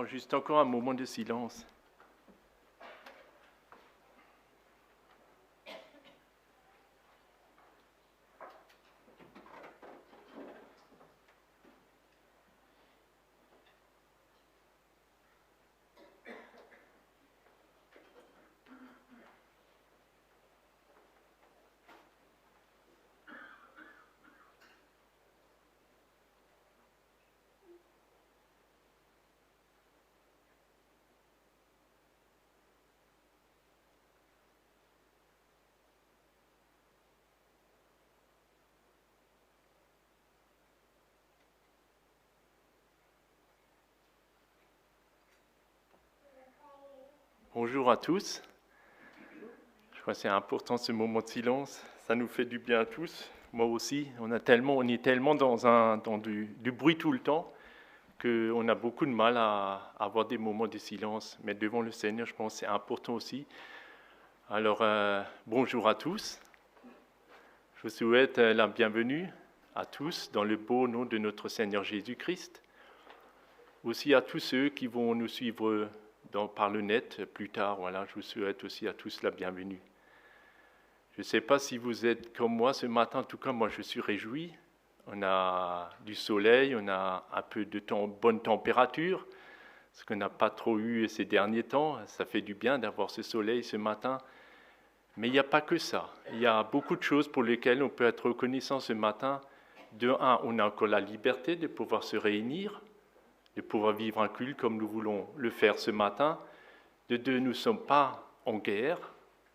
prend juste encore un moment de silence. Bonjour à tous. Je crois que c'est important ce moment de silence. Ça nous fait du bien à tous. Moi aussi, on est tellement dans du bruit tout le temps qu'on a beaucoup de mal à avoir des moments de silence. Mais devant le Seigneur, je pense que c'est important aussi. Alors, bonjour à tous. Je vous souhaite la bienvenue à tous dans le beau nom de notre Seigneur Jésus-Christ. Aussi à tous ceux qui vont nous suivre par le net plus tard. Voilà, je vous souhaite aussi à tous la bienvenue. Je ne sais pas si vous êtes comme moi ce matin, en tout cas moi je suis réjoui. On a du soleil, on a un peu de bonne température, ce qu'on n'a pas trop eu ces derniers temps. Ça fait du bien d'avoir ce soleil ce matin. Mais il n'y a pas que ça. Il y a beaucoup de choses pour lesquelles on peut être reconnaissant ce matin. De un, on a encore la liberté de pouvoir se réunir, de pouvoir vivre un culte comme nous voulons le faire ce matin. De deux, nous ne sommes pas en guerre.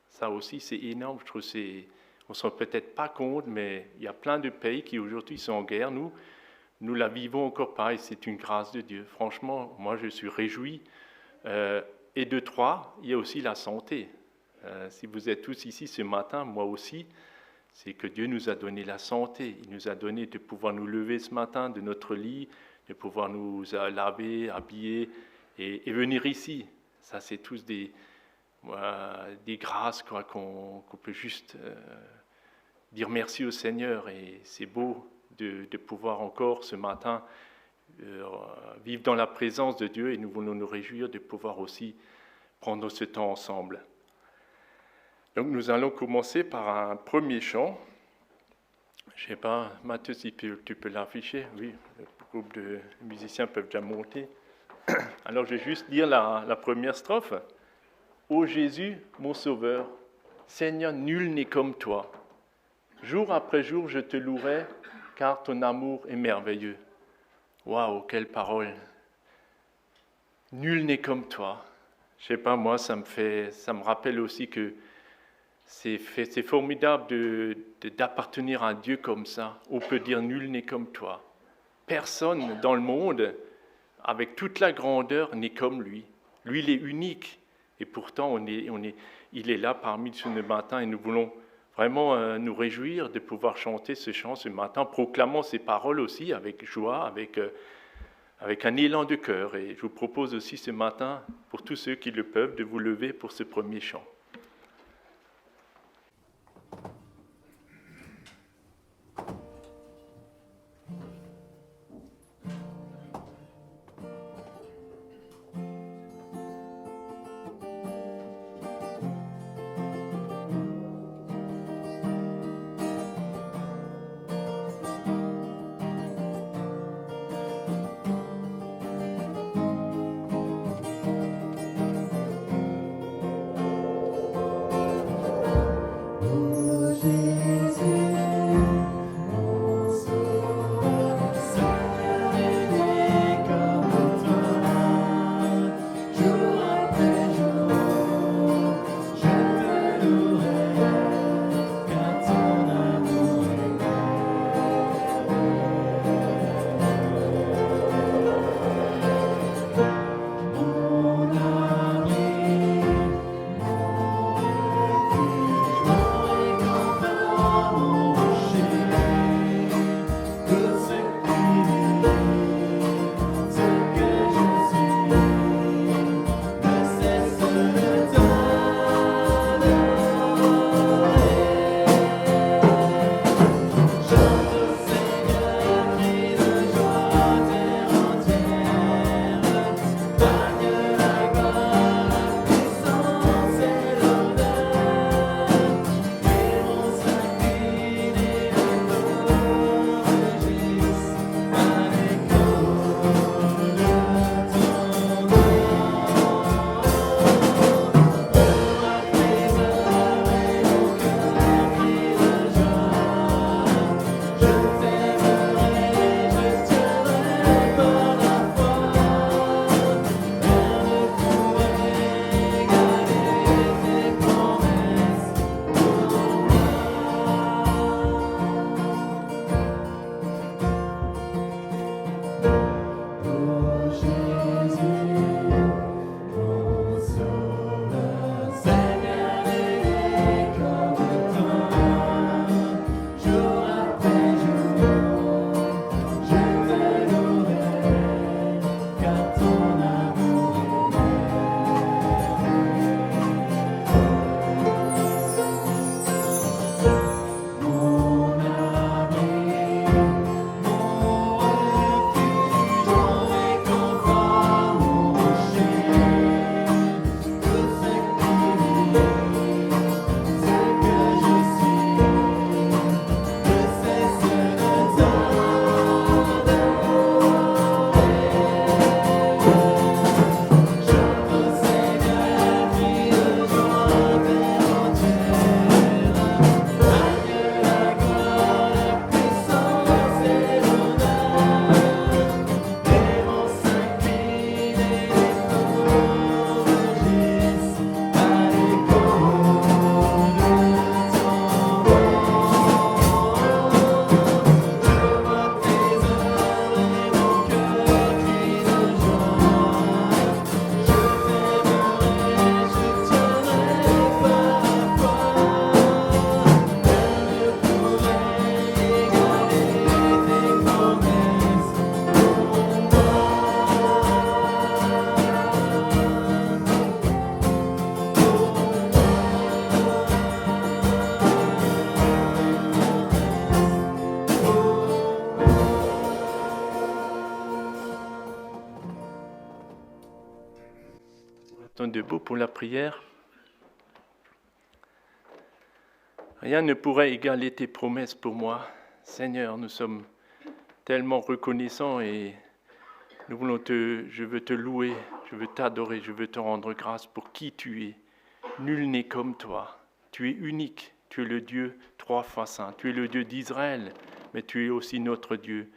Ça aussi, c'est énorme. Je trouve on ne se rend peut-être pas compte, mais il y a plein de pays qui aujourd'hui sont en guerre. Nous la vivons encore pas et c'est une grâce de Dieu. Franchement, moi, je suis réjoui. Et de trois, il y a aussi la santé. Si vous êtes tous ici ce matin, moi aussi, c'est que Dieu nous a donné la santé. Il nous a donné de pouvoir nous lever ce matin de notre lit, de pouvoir nous laver, habiller et venir ici. Ça, c'est tous des grâces qu'on peut juste dire merci au Seigneur. Et c'est beau de pouvoir encore ce matin vivre dans la présence de Dieu et nous voulons nous réjouir de pouvoir aussi prendre ce temps ensemble. Donc nous allons commencer par un premier chant. Je ne sais pas, Mathieu, si tu peux l'afficher. Oui, le groupe de musiciens peuvent déjà monter. Alors je vais juste lire la première strophe. Ô Jésus, mon Sauveur, Seigneur, nul n'est comme toi. Jour après jour, je te louerai, car ton amour est merveilleux. Waouh, quelle parole! Nul n'est comme toi. Je sais pas, moi, ça me rappelle aussi que c'est formidable d'appartenir à un Dieu comme ça. On peut dire nul n'est comme toi. Personne dans le monde, avec toute la grandeur, n'est comme lui. Lui, il est unique. Et pourtant, il est là parmi nous ce matin et nous voulons vraiment nous réjouir de pouvoir chanter ce chant ce matin, proclamant ces paroles aussi avec joie, avec un élan de cœur. Et je vous propose aussi ce matin, pour tous ceux qui le peuvent, de vous lever pour ce premier chant. debout pour la prière. Rien ne pourrait égaler tes promesses pour moi. Seigneur, nous sommes tellement reconnaissants et je veux te louer, je veux t'adorer, je veux te rendre grâce pour qui tu es. Nul n'est comme toi. Tu es unique, tu es le Dieu 3 fois saint, tu es le Dieu d'Israël, mais tu es aussi notre Dieu.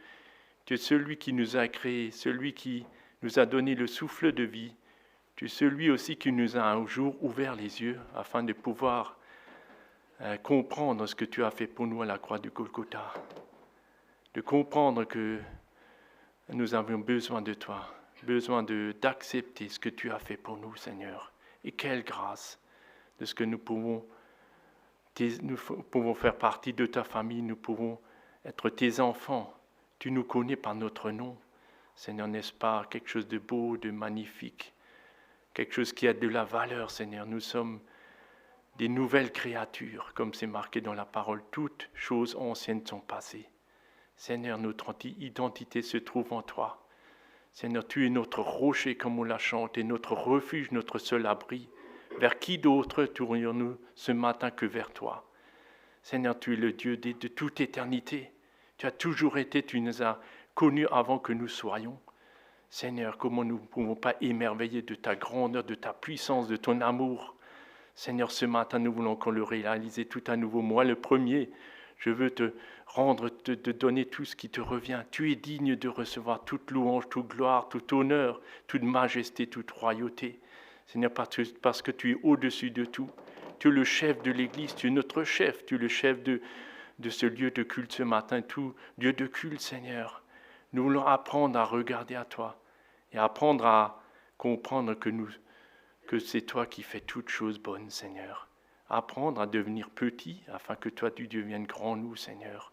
Tu es celui qui nous a créés, celui qui nous a donné le souffle de vie. Tu es celui aussi qui nous a un jour ouvert les yeux afin de pouvoir comprendre ce que tu as fait pour nous à la croix du Golgotha. De comprendre que nous avons besoin de toi, besoin d'accepter ce que tu as fait pour nous, Seigneur. Et quelle grâce de ce que nous pouvons faire partie de ta famille, nous pouvons être tes enfants. Tu nous connais par notre nom. Seigneur, n'est-ce pas quelque chose de beau, de magnifique, quelque chose qui a de la valeur, Seigneur. Nous sommes des nouvelles créatures, comme c'est marqué dans la parole. Toutes choses anciennes sont passées. Seigneur, notre identité se trouve en toi. Seigneur, tu es notre rocher, comme on l'a chanté, notre refuge, notre seul abri. Vers qui d'autre tournions-nous ce matin que vers toi? Seigneur, tu es le Dieu de toute éternité. Tu as toujours été, tu nous as connus avant que nous soyons. Seigneur, comment nous ne pouvons pas émerveiller de ta grandeur, de ta puissance, de ton amour. Seigneur, ce matin, nous voulons qu'on le réalise tout à nouveau. Moi, le premier, je veux te donner tout ce qui te revient. Tu es digne de recevoir toute louange, toute gloire, tout honneur, toute majesté, toute royauté. Seigneur, parce que tu es au-dessus de tout. Tu es le chef de l'Église, tu es notre chef, tu es le chef de ce lieu de culte ce matin, tout lieu de culte, Seigneur. Nous voulons apprendre à regarder à toi et apprendre à comprendre que c'est toi qui fais toutes choses bonnes, Seigneur. Apprendre à devenir petit afin que toi, tu deviennes grand nous, Seigneur.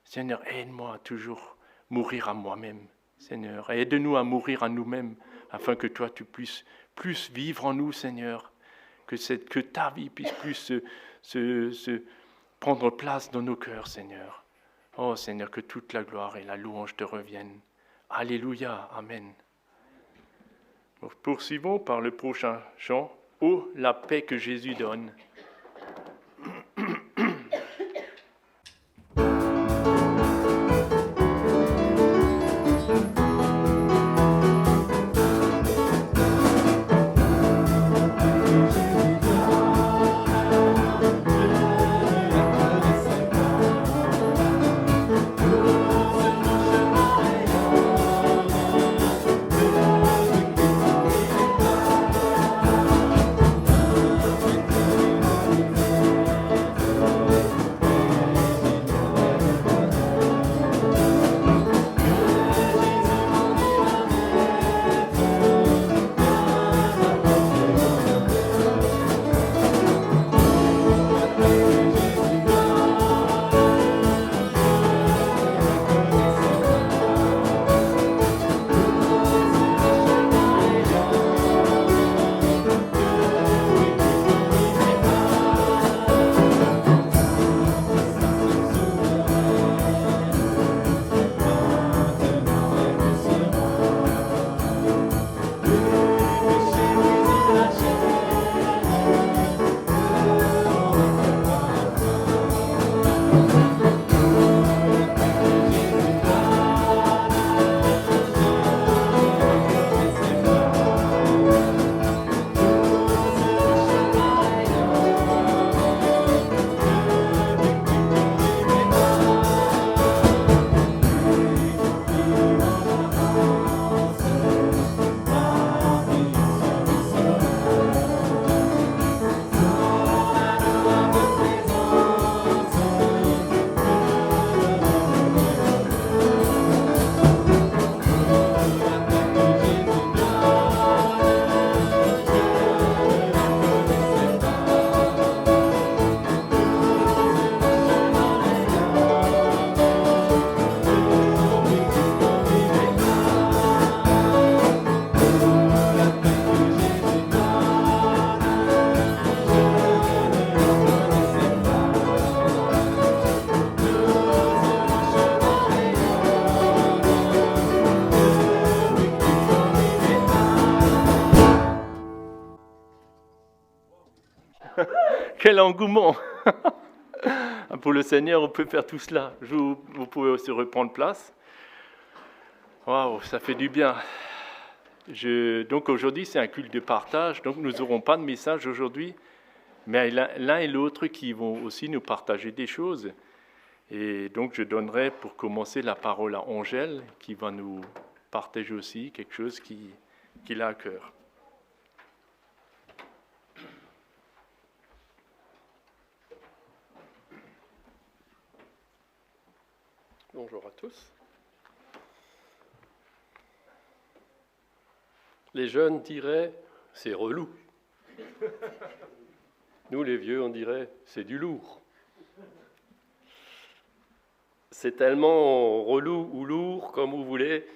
Seigneur, aide-moi à toujours mourir à moi-même, Seigneur. Aide-nous à mourir à nous-mêmes afin que toi, tu puisses plus vivre en nous, Seigneur. Que ta vie puisse plus se prendre place dans nos cœurs, Seigneur. Oh, Seigneur, que toute la gloire et la louange te reviennent. Alléluia, Amen. Nous poursuivons par le prochain chant. « Oh, la paix que Jésus donne ». Amen. Quel engouement! Pour le Seigneur, on peut faire tout cela. Vous pouvez aussi reprendre place. Waouh, ça fait du bien. Donc aujourd'hui, c'est un culte de partage. Donc nous n'aurons pas de message aujourd'hui, mais l'un et l'autre qui vont aussi nous partager des choses. Et donc je donnerai pour commencer la parole à Angèle, qui va nous partager aussi quelque chose qu'il a à cœur. Bonjour à tous. Les jeunes diraient « c'est relou ». Nous, les vieux, on dirait « c'est du lourd ». C'est tellement relou ou lourd, comme vous voulez,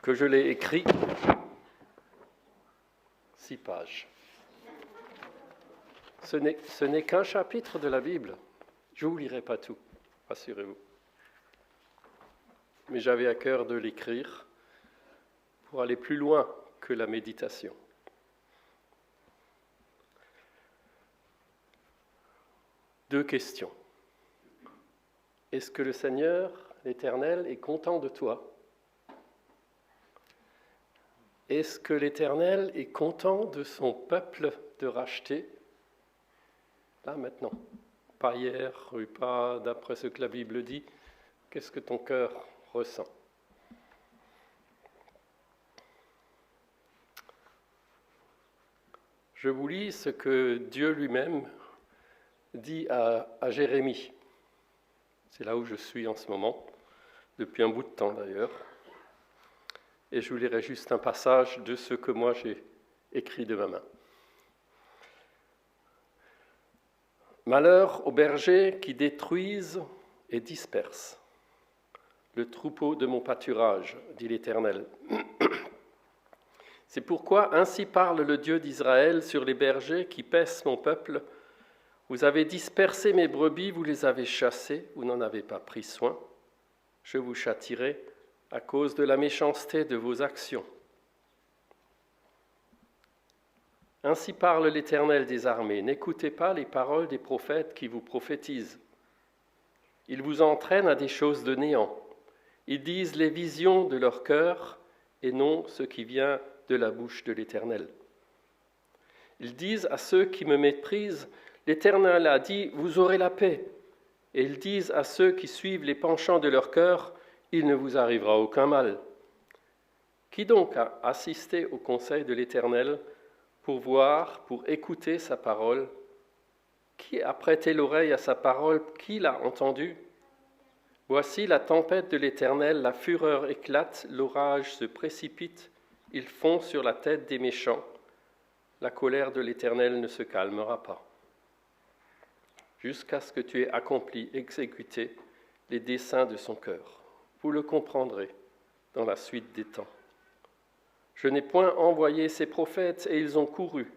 que je l'ai écrit 6 pages. Ce n'est qu'un chapitre de la Bible. Je ne vous lirai pas tout, rassurez-vous. Mais j'avais à cœur de l'écrire pour aller plus loin que la méditation. Deux questions. Est-ce que le Seigneur, l'Éternel, est content de toi? Est-ce que l'Éternel est content de son peuple de racheter? Là, maintenant. Pas hier, pas d'après ce que la Bible dit. Qu'est-ce que ton cœur ressent? Je vous lis ce que Dieu lui-même dit à Jérémie. C'est là où je suis en ce moment, depuis un bout de temps d'ailleurs. Et je vous lirai juste un passage de ce que moi j'ai écrit de ma main. Malheur aux bergers qui détruisent et dispersent le troupeau de mon pâturage, dit l'Éternel. C'est pourquoi ainsi parle le Dieu d'Israël sur les bergers qui paissent mon peuple. Vous avez dispersé mes brebis, vous les avez chassées, vous n'en avez pas pris soin. Je vous châtierai à cause de la méchanceté de vos actions. Ainsi parle l'Éternel des armées. N'écoutez pas les paroles des prophètes qui vous prophétisent. Ils vous entraînent à des choses de néant. Ils disent les visions de leur cœur et non ce qui vient de la bouche de l'Éternel. Ils disent à ceux qui me méprisent, l'Éternel a dit, vous aurez la paix. Et ils disent à ceux qui suivent les penchants de leur cœur, il ne vous arrivera aucun mal. Qui donc a assisté au conseil de l'Éternel pour voir, pour écouter sa parole? Qui a prêté l'oreille à sa parole? Qui l'a entendu? Voici la tempête de l'Éternel, la fureur éclate, l'orage se précipite, il fond sur la tête des méchants. La colère de l'Éternel ne se calmera pas, jusqu'à ce que tu aies accompli, exécuté les desseins de son cœur. Vous le comprendrez dans la suite des temps. Je n'ai point envoyé ces prophètes et ils ont couru.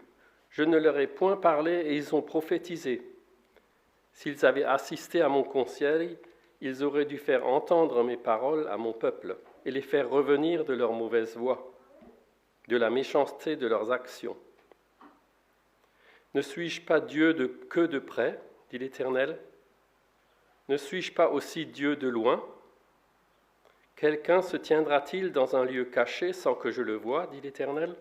Je ne leur ai point parlé et ils ont prophétisé. S'ils avaient assisté à mon conseil, ils auraient dû faire entendre mes paroles à mon peuple et les faire revenir de leur mauvaise voie, de la méchanceté de leurs actions. Ne suis-je pas Dieu que de près, dit l'Éternel? Ne suis-je pas aussi Dieu de loin? Quelqu'un se tiendra-t-il dans un lieu caché sans que je le voie, dit l'Éternel?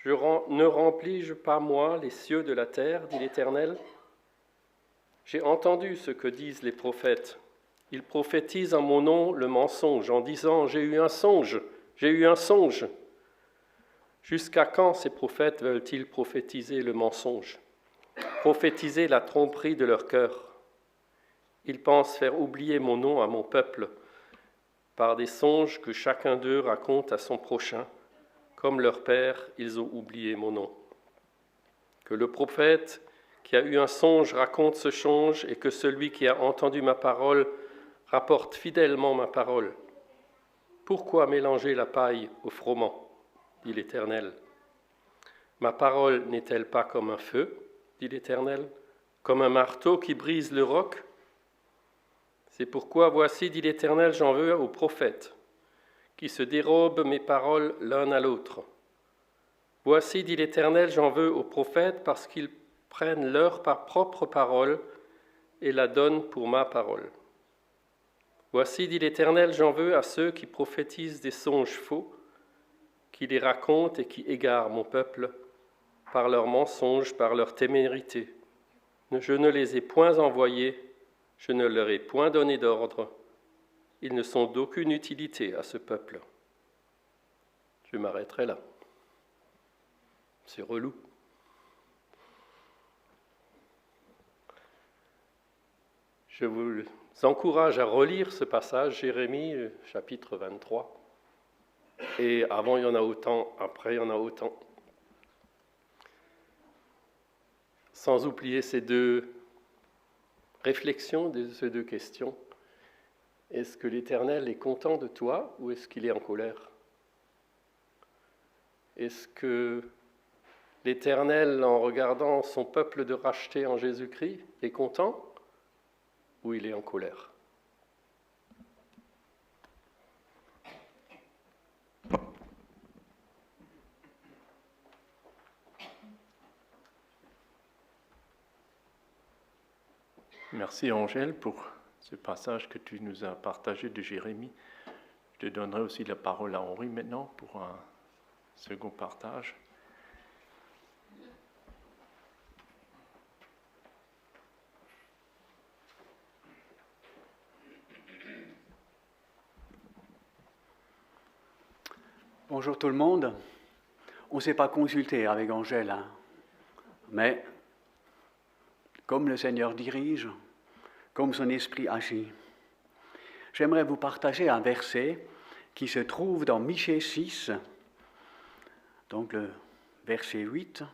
Ne remplis-je pas, moi, les cieux de la terre, dit l'Éternel? J'ai entendu ce que disent les prophètes. Ils prophétisent en mon nom le mensonge, en disant « J'ai eu un songe, j'ai eu un songe ». Jusqu'à quand ces prophètes veulent-ils prophétiser le mensonge, prophétiser la tromperie de leur cœur? Ils pensent faire oublier mon nom à mon peuple par des songes que chacun d'eux raconte à son prochain. Comme leur père, ils ont oublié mon nom. Que le prophète qui a eu un songe raconte ce songe et que celui qui a entendu ma parole rapporte fidèlement ma parole. Pourquoi mélanger la paille au froment, dit l'Éternel? Ma parole n'est-elle pas comme un feu, dit l'Éternel, comme un marteau qui brise le roc? C'est pourquoi, voici, dit l'Éternel, j'en veux aux prophètes, qui se dérobent mes paroles l'un à l'autre. Voici, dit l'Éternel, j'en veux aux prophètes parce qu'ils prennent leur propre parole et la donnent pour ma parole. Voici, dit l'Éternel, j'en veux à ceux qui prophétisent des songes faux, qui les racontent et qui égarent mon peuple par leurs mensonges, par leur témérité. Je ne les ai point envoyés, je ne leur ai point donné d'ordre. Ils ne sont d'aucune utilité à ce peuple. Je m'arrêterai là. C'est relou. Je vous encourage à relire ce passage, Jérémie, chapitre 23. Et avant, il y en a autant, après, il y en a autant. Sans oublier ces deux réflexions, ces deux questions. Est-ce que l'Éternel est content de toi ou est-ce qu'il est en colère? Est-ce que l'Éternel, en regardant son peuple de racheter en Jésus-Christ, est content ou il est en colère? Merci Angèle pour ce passage que tu nous as partagé de Jérémie. Je te donnerai aussi la parole à Henri maintenant pour un second partage. Bonjour tout le monde. On ne s'est pas consulté avec Angèle, mais comme le Seigneur dirige, comme son esprit agit, j'aimerais vous partager un verset qui se trouve dans Michée 6, donc le verset 8.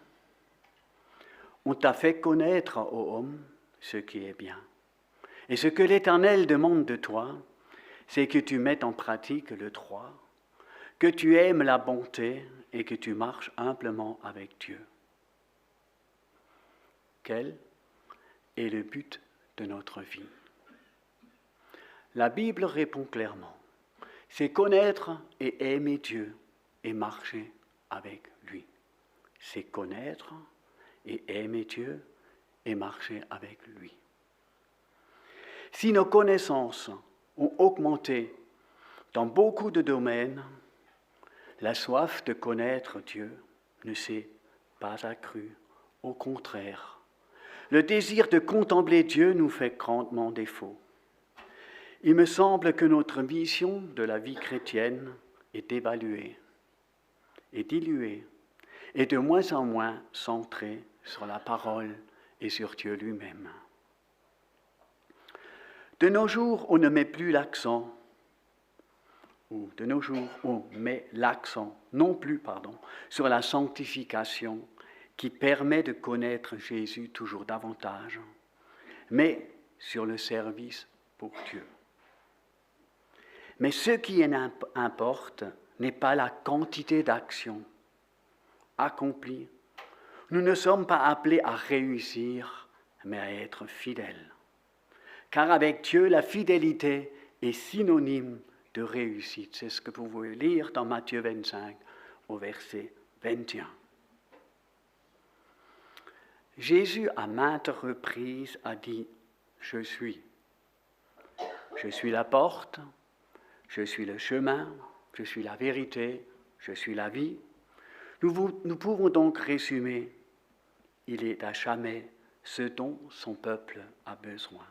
« On t'a fait connaître, ô homme, ce qui est bien. Et ce que l'Éternel demande de toi, c'est que tu mettes en pratique le droit, que tu aimes la bonté et que tu marches humblement avec Dieu. » Quel est le but de notre vie? La Bible répond clairement, c'est connaître et aimer Dieu et marcher avec lui. C'est connaître et aimer Dieu et marcher avec lui. Si nos connaissances ont augmenté dans beaucoup de domaines, la soif de connaître Dieu ne s'est pas accrue. Au contraire, le désir de contempler Dieu nous fait grandement défaut. Il me semble que notre vision de la vie chrétienne est évaluée et diluée et de moins en moins centrée sur la parole et sur Dieu lui-même. De nos jours, on ne met plus l'accent, ou de nos jours, on met l'accent, sur la sanctification qui permet de connaître Jésus toujours davantage, mais sur le service pour Dieu. Mais ce qui importe n'est pas la quantité d'actions accomplies. Nous ne sommes pas appelés à réussir, mais à être fidèles. Car avec Dieu, la fidélité est synonyme de réussite. C'est ce que vous pouvez lire dans Matthieu 25 au verset 21. Jésus, à maintes reprises, a dit « Je suis. Je suis la porte, je suis le chemin, je suis la vérité, je suis la vie. » Nous pouvons donc résumer « Il est à jamais ce dont son peuple a besoin. »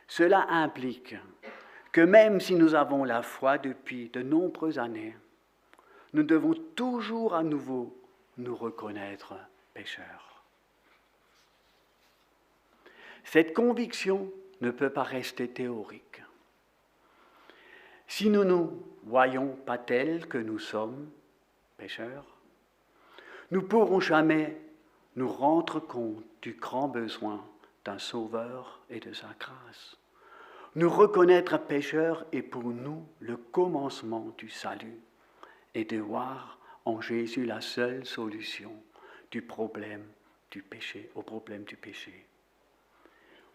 Cela implique que même si nous avons la foi depuis de nombreuses années, nous devons toujours à nouveau nous reconnaître pécheurs. Cette conviction ne peut pas rester théorique. Si nous ne nous voyons pas tels que nous sommes, pécheurs, nous ne pourrons jamais nous rendre compte du grand besoin d'un Sauveur et de sa grâce. Nous reconnaître pécheurs est pour nous le commencement du salut et de voir en Jésus la seule solution au problème du péché.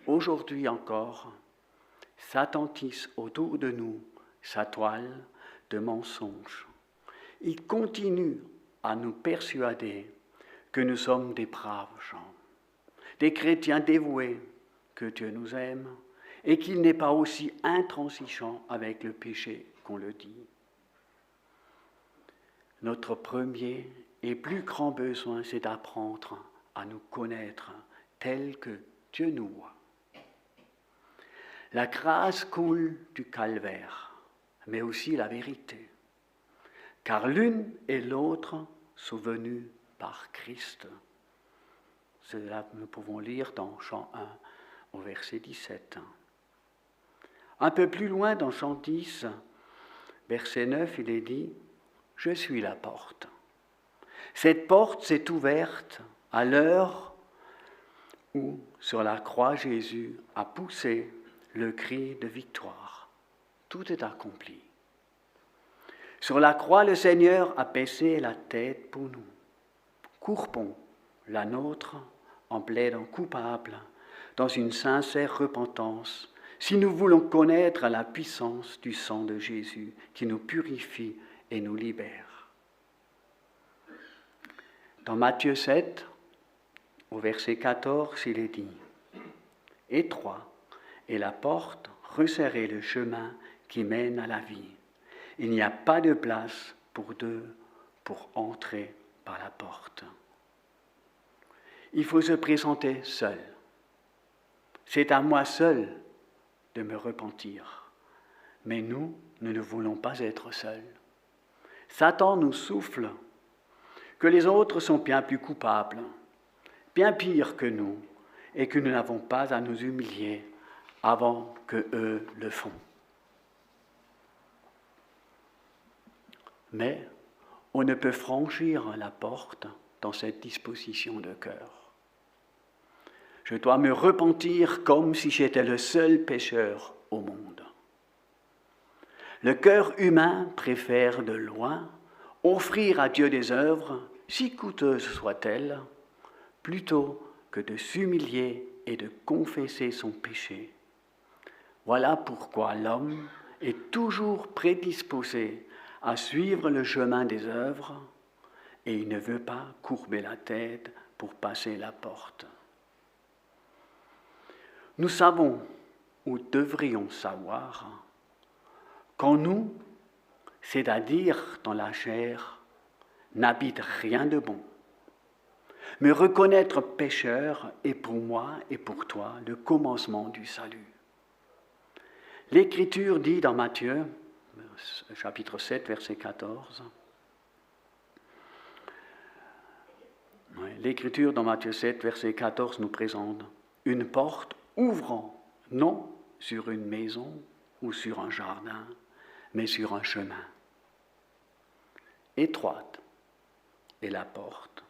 Aujourd'hui encore, Satan tisse autour de nous sa toile de mensonges. Il continue à nous persuader que nous sommes des braves gens, des chrétiens dévoués, que Dieu nous aime et qu'il n'est pas aussi intransigeant avec le péché qu'on le dit. Notre premier et plus grand besoin, c'est d'apprendre à nous connaître tel que Dieu nous voit. La grâce coule du calvaire, mais aussi la vérité, car l'une et l'autre sont venues par Christ. Cela nous pouvons lire dans Jean 1 au verset 17. Un peu plus loin dans Jean 10, verset 9, il est dit « Je suis la porte ». Cette porte s'est ouverte à l'heure où, sur la croix, Jésus a poussé le cri de victoire. Tout est accompli. Sur la croix, le Seigneur a baissé la tête pour nous. Courbons la nôtre en plaidant coupable dans une sincère repentance, si nous voulons connaître la puissance du sang de Jésus qui nous purifie et nous libère. Dans Matthieu 7, au verset 14, il est dit « Étroit est la porte, resserrez le chemin qui mène à la vie. Il n'y a pas de place pour deux pour entrer par la porte. » Il faut se présenter seul. C'est à moi seul de me repentir. Mais nous ne voulons pas être seuls. Satan nous souffle que les autres sont bien plus coupables, bien pires que nous, et que nous n'avons pas à nous humilier avant que eux le font. Mais on ne peut franchir la porte dans cette disposition de cœur. Je dois me repentir comme si j'étais le seul pécheur au monde. Le cœur humain préfère de loin offrir à Dieu des œuvres, si coûteuses soient-elles, plutôt que de s'humilier et de confesser son péché. Voilà pourquoi l'homme est toujours prédisposé à suivre le chemin des œuvres et il ne veut pas courber la tête pour passer la porte. Nous savons, ou devrions savoir, qu'en nous, c'est-à-dire dans la chair, n'habite rien de bon. Me reconnaître pécheur est pour moi et pour toi le commencement du salut. L'Écriture dit dans Matthieu, chapitre 7, verset 14, l'Écriture dans Matthieu 7, verset 14 nous présente une porte ouvrant non sur une maison ou sur un jardin, mais sur un chemin. Étroite est la porte,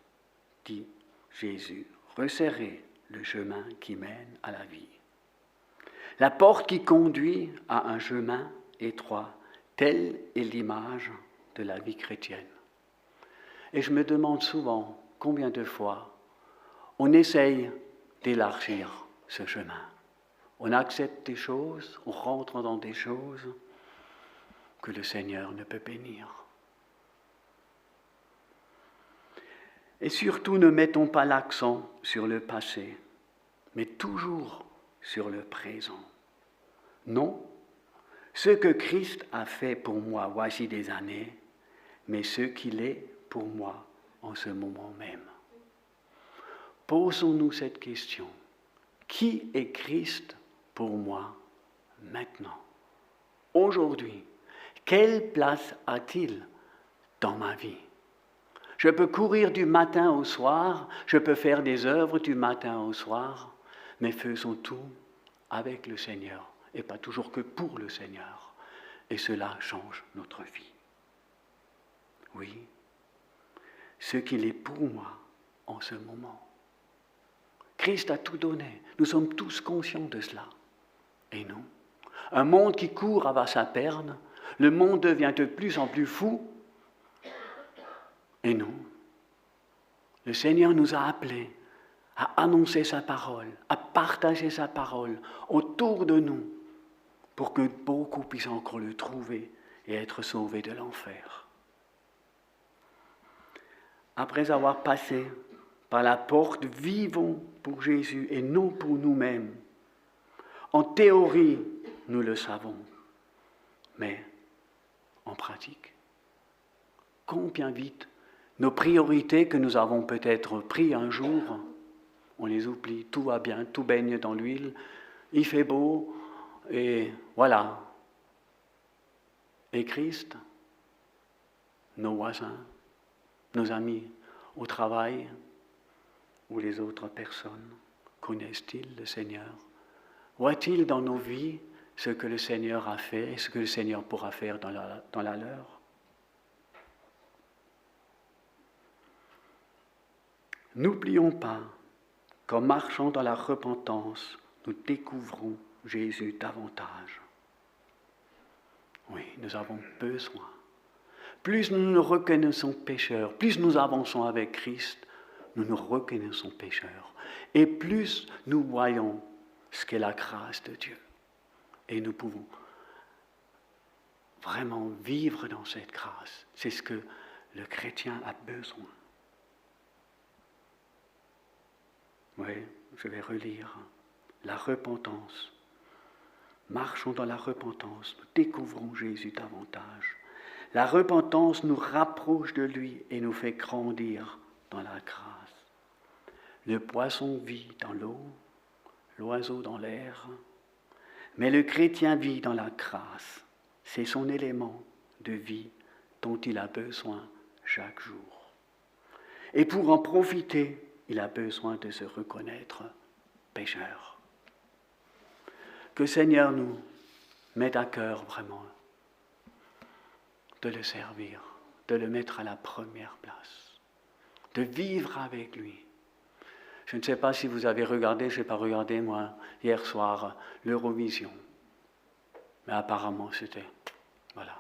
dit Jésus, resserrez le chemin qui mène à la vie. La porte qui conduit à un chemin étroit, telle est l'image de la vie chrétienne. Et je me demande souvent combien de fois on essaye d'élargir ce chemin. On accepte des choses, on rentre dans des choses que le Seigneur ne peut bénir. Et surtout, ne mettons pas l'accent sur le passé, mais toujours sur le présent. Non, ce que Christ a fait pour moi voici des années, mais ce qu'il est pour moi en ce moment même. Posons-nous cette question. Qui est Christ pour moi maintenant, aujourd'hui? Quelle place a-t-il dans ma vie? Je peux courir du matin au soir, je peux faire des œuvres du matin au soir, mais faisons tout avec le Seigneur et pas toujours que pour le Seigneur. Et cela change notre vie. Oui, ce qu'il est pour moi en ce moment. Christ a tout donné. Nous sommes tous conscients de cela. Et nous, un monde qui court à sa perne, le monde devient de plus en plus fou. Et nous, le Seigneur nous a appelés à annoncer sa parole, à partager sa parole autour de nous, pour que beaucoup puissent encore le trouver et être sauvés de l'enfer. Après avoir passé par la porte, vivons pour Jésus et non pour nous-mêmes. En théorie, nous le savons, mais en pratique, combien vite nos priorités que nous avons peut-être prises un jour, on les oublie, tout va bien, tout baigne dans l'huile, il fait beau, et voilà. Et Christ, nos voisins, nos amis au travail ou les autres personnes, connaissent-ils le Seigneur? Voient-ils dans nos vies ce que le Seigneur a fait et ce que le Seigneur pourra faire dans la leur? N'oublions pas qu'en marchant dans la repentance, nous découvrons Jésus davantage. Oui, nous avons besoin. Plus nous nous reconnaissons pécheurs, plus nous avançons avec Christ, nous nous reconnaissons pécheurs. Et plus nous voyons ce qu'est la grâce de Dieu. Et nous pouvons vraiment vivre dans cette grâce. C'est ce que le chrétien a besoin. Oui, je vais relire. La repentance. Marchons dans la repentance, nous découvrons Jésus davantage. La repentance nous rapproche de lui et nous fait grandir dans la grâce. Le poisson vit dans l'eau, l'oiseau dans l'air, mais le chrétien vit dans la grâce. C'est son élément de vie dont il a besoin chaque jour. Et pour en profiter, il a besoin de se reconnaître pécheur. Que Seigneur nous mette à cœur vraiment de le servir, de le mettre à la première place, de vivre avec lui. Je ne sais pas si vous avez regardé, je n'ai pas regardé moi hier soir l'Eurovision, mais apparemment c'était, voilà.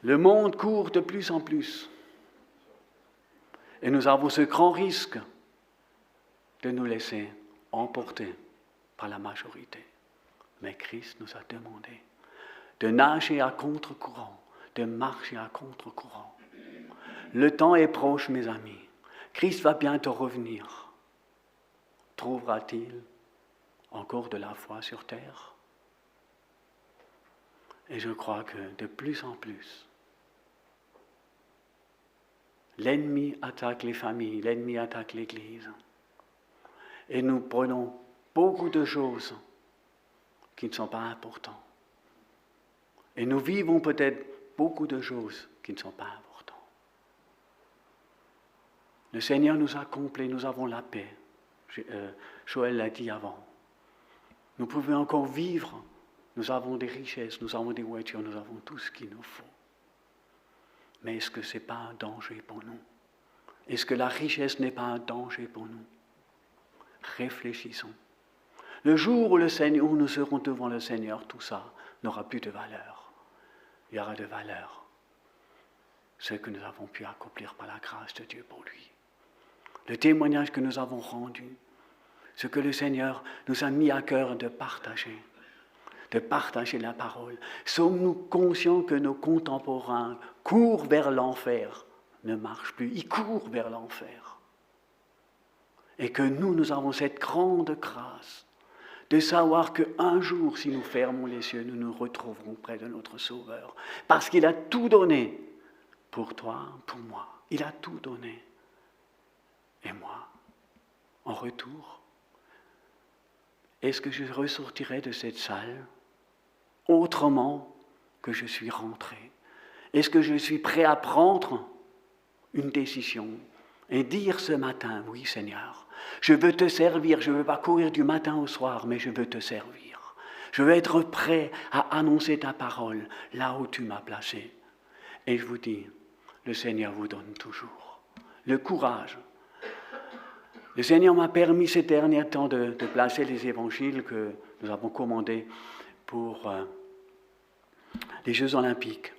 Le monde court de plus en plus et nous avons ce grand risque de nous laisser emporter par la majorité. Mais Christ nous a demandé de nager à contre-courant, de marcher à contre-courant. Le temps est proche, mes amis. Christ va bientôt revenir. Trouvera-t-il encore de la foi sur terre? Et je crois que de plus en plus, l'ennemi attaque les familles, l'ennemi attaque l'Église. Et nous prenons beaucoup de choses qui ne sont pas importantes. Et nous vivons peut-être beaucoup de choses qui ne sont pas importantes. Le Seigneur nous a comblés, nous avons la paix. Joël l'a dit avant. Nous pouvons encore vivre. Nous avons des richesses, nous avons des voitures, nous avons tout ce qu'il nous faut. Mais est-ce que ce n'est pas un danger pour nous? Est-ce que la richesse n'est pas un danger pour nous? Réfléchissons. Le jour où nous serons devant le Seigneur, tout ça n'aura plus de valeur. Il y aura de valeur ce que nous avons pu accomplir par la grâce de Dieu pour lui. Le témoignage que nous avons rendu, ce que le Seigneur nous a mis à cœur de partager la parole. Sommes-nous conscients que nos contemporains courent vers l'enfer, ne marchent plus, ils courent vers l'enfer. Et que nous avons cette grande grâce de savoir qu'un jour, si nous fermons les yeux, nous nous retrouverons près de notre Sauveur. Parce qu'il a tout donné pour toi, pour moi. Il a tout donné. Et moi, en retour, est-ce que je ressortirai de cette salle autrement que je suis rentré? Est-ce que je suis prêt à prendre une décision et dire ce matin, oui Seigneur, je veux te servir, je ne veux pas courir du matin au soir, mais je veux te servir. Je veux être prêt à annoncer ta parole là où tu m'as placé. Et je vous dis, le Seigneur vous donne toujours le courage. Le Seigneur m'a permis ces derniers temps de placer les évangiles que nous avons commandés pour les Jeux Olympiques.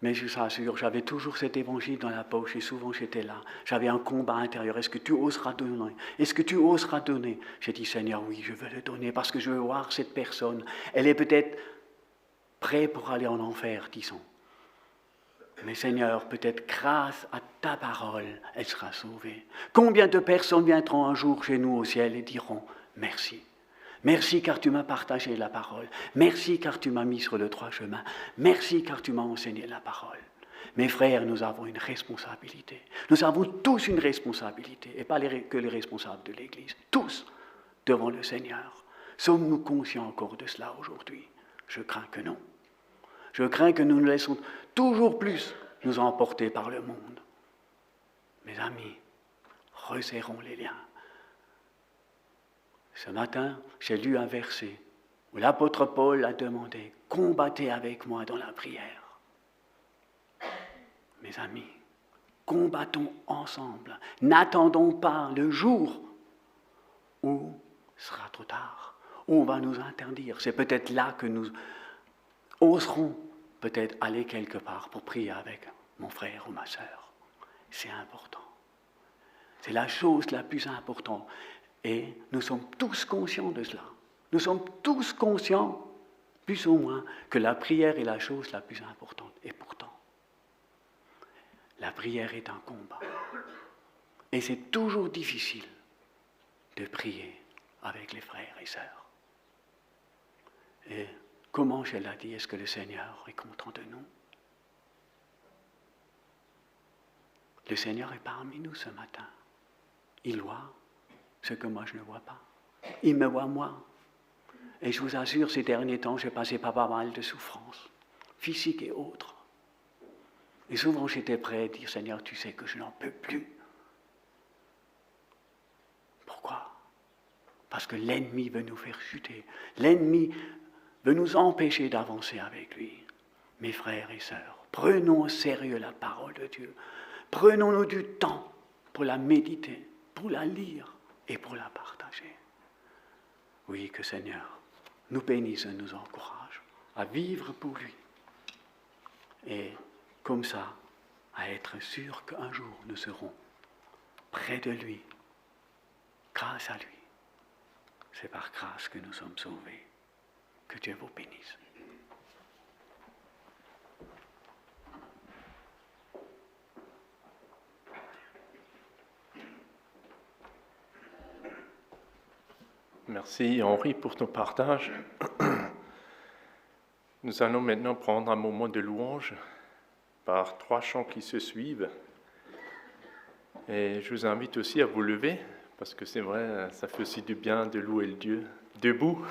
Mais je vous assure, j'avais toujours cet évangile dans la poche et souvent j'étais là. J'avais un combat intérieur. Est-ce que tu oseras donner? Est-ce que tu oseras donner? J'ai dit, Seigneur, oui, je veux le donner parce que je veux voir cette personne. Elle est peut-être prête pour aller en enfer, disons. Mais Seigneur, peut-être grâce à ta parole, elle sera sauvée. Combien de personnes viendront un jour chez nous au ciel et diront merci. Merci car tu m'as partagé la parole. Merci car tu m'as mis sur le droit chemin. Merci car tu m'as enseigné la parole. Mes frères, nous avons une responsabilité. Nous avons tous une responsabilité, et pas que les responsables de l'Église. Tous devant le Seigneur. Sommes-nous conscients encore de cela aujourd'hui? Je crains que non. Je crains que nous nous laissons toujours plus nous emporter par le monde. Mes amis, resserrons les liens. Ce matin, j'ai lu un verset où l'apôtre Paul a demandé « Combattez avec moi dans la prière ». Mes amis, combattons ensemble. N'attendons pas le jour où ce sera trop tard, où on va nous interdire. C'est peut-être là que nous oserons peut-être aller quelque part pour prier avec mon frère ou ma sœur. C'est important. C'est la chose la plus importante. Et nous sommes tous conscients de cela. Nous sommes tous conscients, plus ou moins, que la prière est la chose la plus importante. Et pourtant, la prière est un combat. Et c'est toujours difficile de prier avec les frères et sœurs. Et comment je l'ai dit, est-ce que le Seigneur est content de nous? Le Seigneur est parmi nous ce matin. Il voit ce que moi je ne vois pas. Il me voit moi. Et je vous assure, ces derniers temps, j'ai passé pas mal de souffrances, physiques et autres. Et souvent j'étais prêt à dire, Seigneur, tu sais que je n'en peux plus. Pourquoi? Parce que l'ennemi veut nous faire chuter. L'ennemi veut nous empêcher d'avancer avec lui. Mes frères et sœurs, prenons au sérieux la parole de Dieu. Prenons-nous du temps pour la méditer, pour la lire et pour la partager. Oui, que Seigneur nous bénisse et nous encourage à vivre pour lui. Et comme ça, à être sûr qu'un jour nous serons près de lui, grâce à lui. C'est par grâce que nous sommes sauvés. Que Dieu vous bénisse. Merci Henri pour ton partage. Nous allons maintenant prendre un moment de louange par 3 chants qui se suivent. Et je vous invite aussi à vous lever, parce que c'est vrai, ça fait aussi du bien de louer le Dieu debout.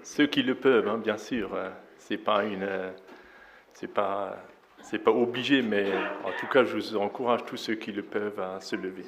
Ceux qui le peuvent, hein, bien sûr. C'est pas obligé, mais en tout cas, je vous encourage tous ceux qui le peuvent à se lever.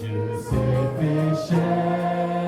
Dieu s'est fait chair.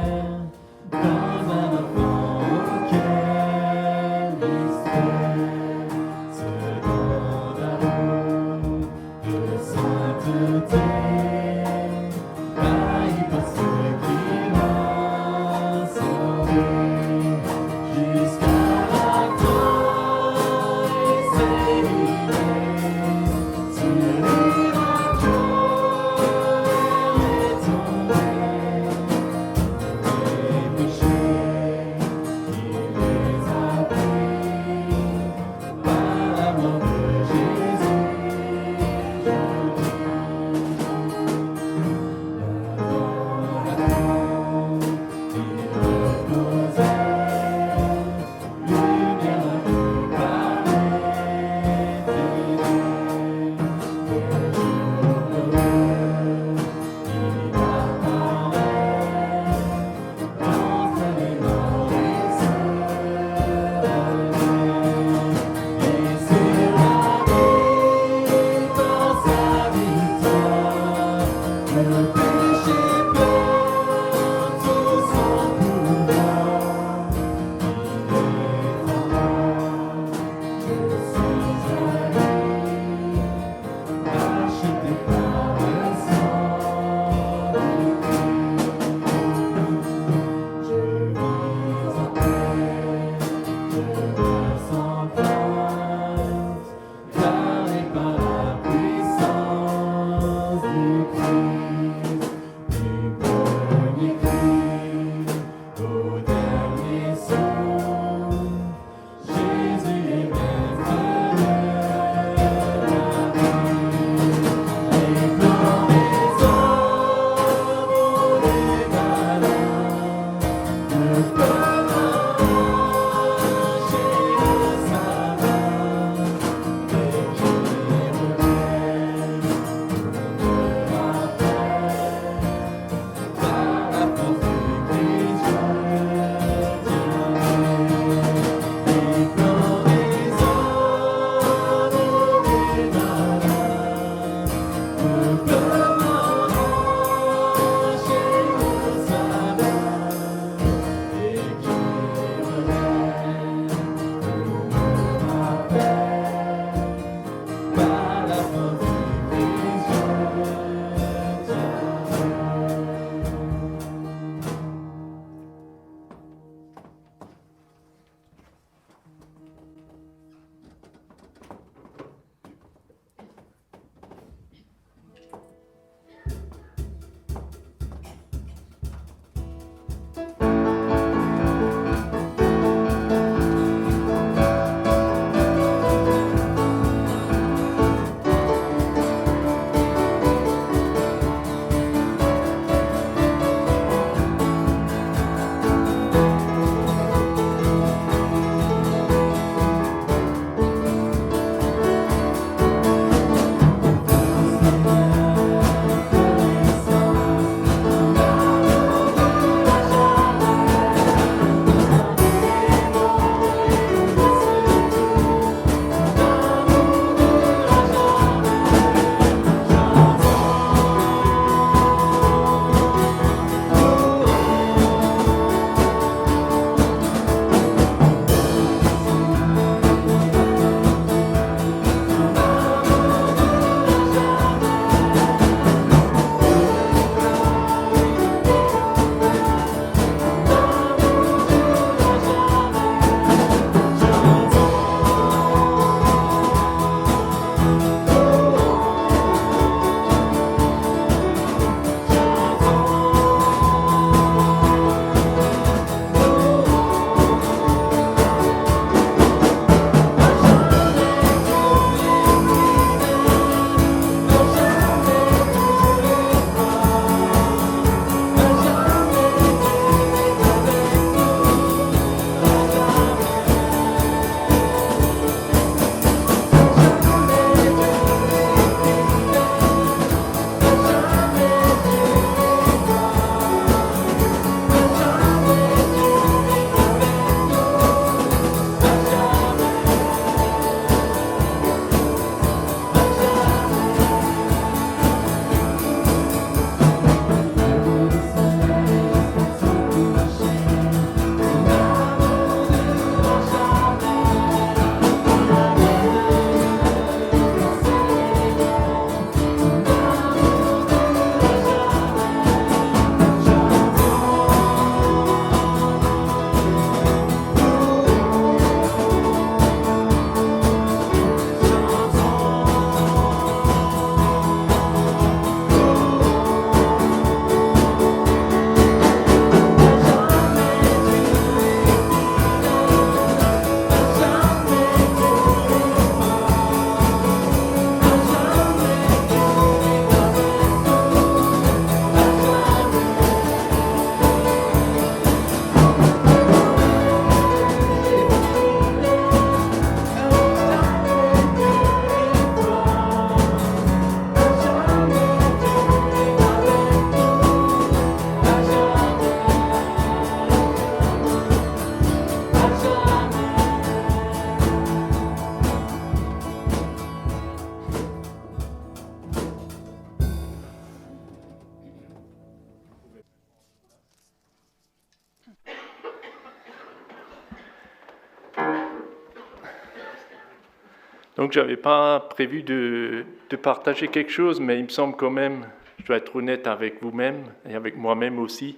Donc, je n'avais pas prévu de partager quelque chose, mais il me semble quand même, je dois être honnête avec vous-même et avec moi-même aussi.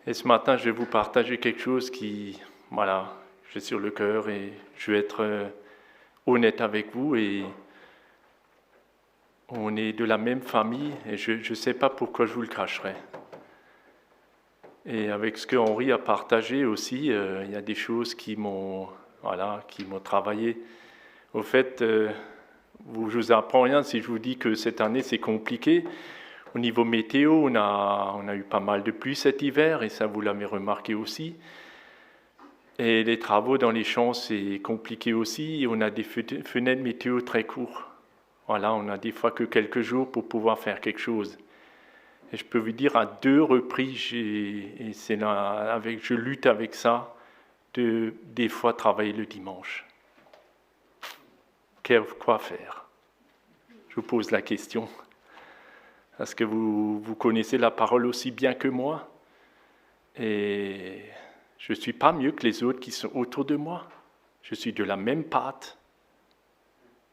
Et ce matin, je vais vous partager quelque chose qui, voilà, j'ai sur le cœur et je vais être honnête avec vous. Et on est de la même famille et je ne sais pas pourquoi je vous le cacherai. Et avec ce que Henri a partagé aussi, il y a des choses qui m'ont travaillé. Au fait, je ne vous apprends rien si je vous dis que cette année, c'est compliqué. Au niveau météo, on a eu pas mal de pluie cet hiver, et ça, vous l'avez remarqué aussi. Et les travaux dans les champs, c'est compliqué aussi. Et on a des fenêtres météo très courtes. Voilà, on a des fois que quelques jours pour pouvoir faire quelque chose. Et je peux vous dire, à 2 reprises, je lutte avec ça, des fois travailler le dimanche. Quoi faire? Je vous pose la question. Est-ce que vous connaissez la parole aussi bien que moi? Et je ne suis pas mieux que les autres qui sont autour de moi. Je suis de la même pâte.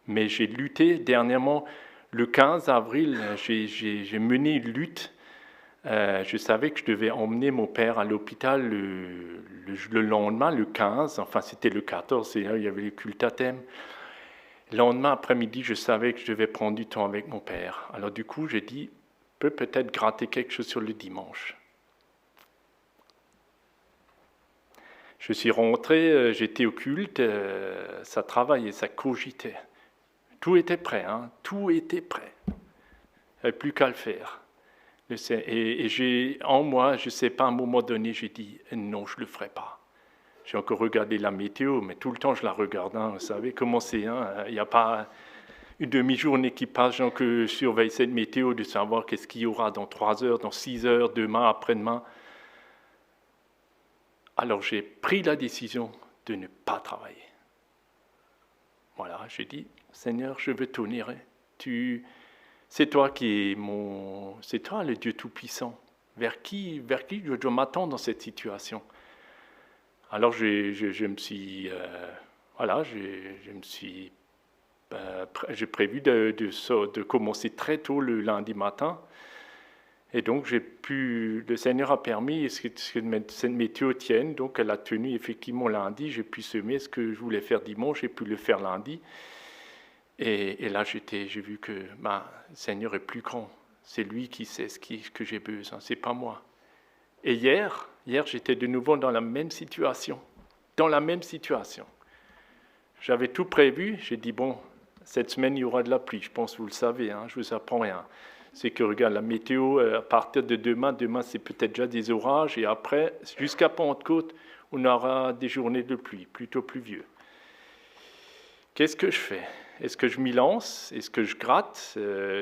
Mais j'ai lutté dernièrement, le 15 avril, j'ai mené une lutte. Je savais que je devais emmener mon père à l'hôpital le lendemain, le 15. Enfin, c'était le 14, il y avait le culte à thème. Le lendemain après-midi, je savais que je devais prendre du temps avec mon père. Alors du coup, j'ai dit, peut-être gratter quelque chose sur le dimanche. Je suis rentré, j'étais au culte, ça travaillait, ça cogitait. Tout était prêt, tout était prêt. Il n'y avait plus qu'à le faire. Et j'ai, en moi, je ne sais pas, à un moment donné, j'ai dit, non, je ne le ferai pas. J'ai encore regardé la météo, mais tout le temps, je la regarde. Vous savez comment c'est. Il n'y a pas une demi-journée qui passe, que je surveille cette météo, de savoir qu'est-ce qu'il y aura dans 3 heures, dans 6 heures, demain, après-demain. Alors, j'ai pris la décision de ne pas travailler. Voilà, j'ai dit, Seigneur, je veux t'honorer. C'est toi c'est toi le Dieu Tout-Puissant. Vers qui je dois m'attendre dans cette situation? Alors j'ai prévu de commencer très tôt le lundi matin. Et donc le Seigneur a permis que cette météo tienne. Donc elle a tenu effectivement lundi. J'ai pu semer ce que je voulais faire dimanche. J'ai pu le faire lundi. Et là j'ai vu que le Seigneur est plus grand. C'est lui qui sait ce que j'ai besoin. C'est pas moi. Et hier, j'étais de nouveau dans la même situation. J'avais tout prévu. J'ai dit, bon, cette semaine, il y aura de la pluie. Je pense que vous le savez, je ne vous apprends rien. C'est que, regarde, la météo, à partir de demain, c'est peut-être déjà des orages. Et après, jusqu'à Pentecôte, on aura des journées de pluie, plutôt pluvieux. Qu'est-ce que je fais? Est-ce que je m'y lance? Est-ce que je gratte?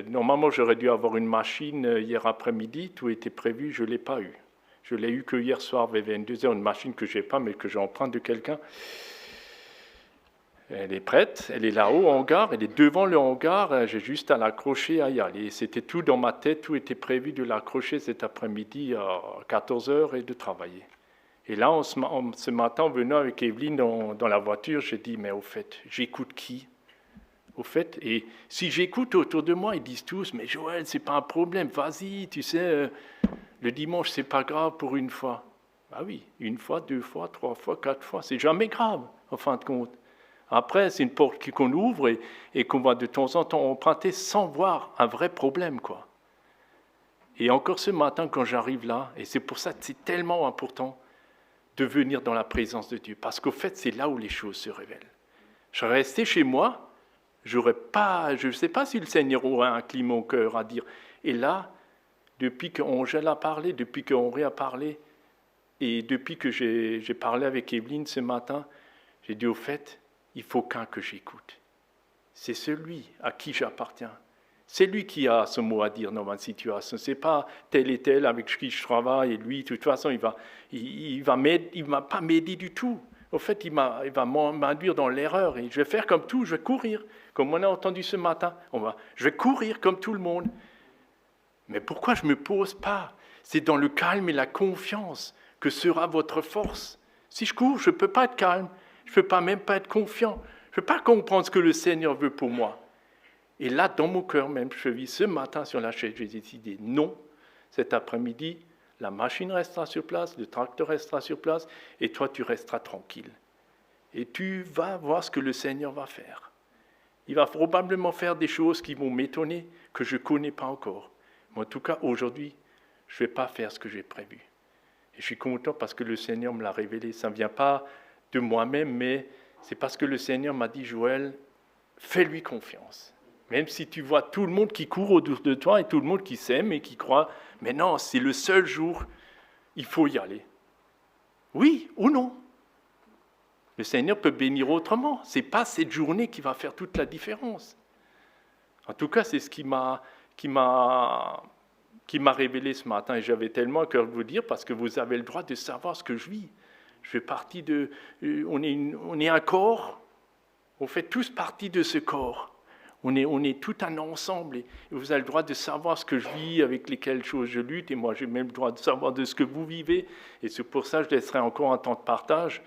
Normalement, j'aurais dû avoir une machine hier après-midi. Tout était prévu, je ne l'ai pas eu. Je l'ai eu que hier soir, vers 22h, une machine que je n'ai pas, mais que j'emprunte de quelqu'un. Elle est prête, elle est là-haut, au hangar, elle est devant le hangar, j'ai juste à l'accrocher, à y aller. C'était tout dans ma tête, tout était prévu de l'accrocher cet après-midi à 14h et de travailler. Et là, ce matin, en venant avec Evelyne dans la voiture, j'ai dit, mais au fait, j'écoute qui? Au fait, et si j'écoute autour de moi, ils disent tous, mais Joël, c'est pas un problème, vas-y, tu sais, le dimanche, c'est pas grave pour une fois. Ah oui, 1 fois, 2 fois, 3 fois, 4 fois, c'est jamais grave, en fin de compte. Après, c'est une porte qu'on ouvre et qu'on va de temps en temps emprunter sans voir un vrai problème, quoi. Et encore ce matin, quand j'arrive là, et c'est pour ça que c'est tellement important de venir dans la présence de Dieu, parce qu'au fait, c'est là où les choses se révèlent. Je serais resté chez moi, je ne sais pas si le Seigneur aurait incliné mon cœur à dire. Et là, depuis qu'Angèle a parlé, depuis qu'Henri a parlé, et depuis que j'ai parlé avec Evelyne ce matin, j'ai dit au fait, il faut qu'un que j'écoute. C'est celui à qui j'appartiens. C'est lui qui a ce mot à dire dans ma situation. Ce n'est pas tel et tel avec qui je travaille, et lui, de toute façon, il va pas m'aider du tout. Au fait, il va m'induire dans l'erreur, et je vais faire comme tout, je vais courir. Comme on a entendu ce matin, je vais courir comme tout le monde. Mais pourquoi je ne me pose pas? C'est dans le calme et la confiance que sera votre force. Si je cours, je ne peux pas être calme, je ne peux même pas être confiant. Je ne peux pas comprendre ce que le Seigneur veut pour moi. Et là, dans mon cœur même, je vis ce matin sur la chaise, j'ai décidé non. Cet après-midi, la machine restera sur place, le tracteur restera sur place, et toi, tu resteras tranquille. Et tu vas voir ce que le Seigneur va faire. Il va probablement faire des choses qui vont m'étonner, que je ne connais pas encore. Mais en tout cas, aujourd'hui, je ne vais pas faire ce que j'ai prévu. Et je suis content parce que le Seigneur me l'a révélé. Ça ne vient pas de moi-même, mais c'est parce que le Seigneur m'a dit, Joël, fais-lui confiance. Même si tu vois tout le monde qui court autour de toi et tout le monde qui s'aime et qui croit, mais non, c'est le seul jour, il faut y aller. Oui ou non? Le Seigneur peut bénir autrement. Ce n'est pas cette journée qui va faire toute la différence. En tout cas, c'est ce qui m'a révélé ce matin. Et j'avais tellement à cœur de vous dire, parce que vous avez le droit de savoir ce que je vis. Je fais partie de... On est un corps, on fait tous partie de ce corps. On est tout un ensemble. Et vous avez le droit de savoir ce que je vis, avec lesquelles choses je lutte. Et moi, j'ai même le droit de savoir de ce que vous vivez. Et c'est pour ça que je laisserai encore un temps de partage.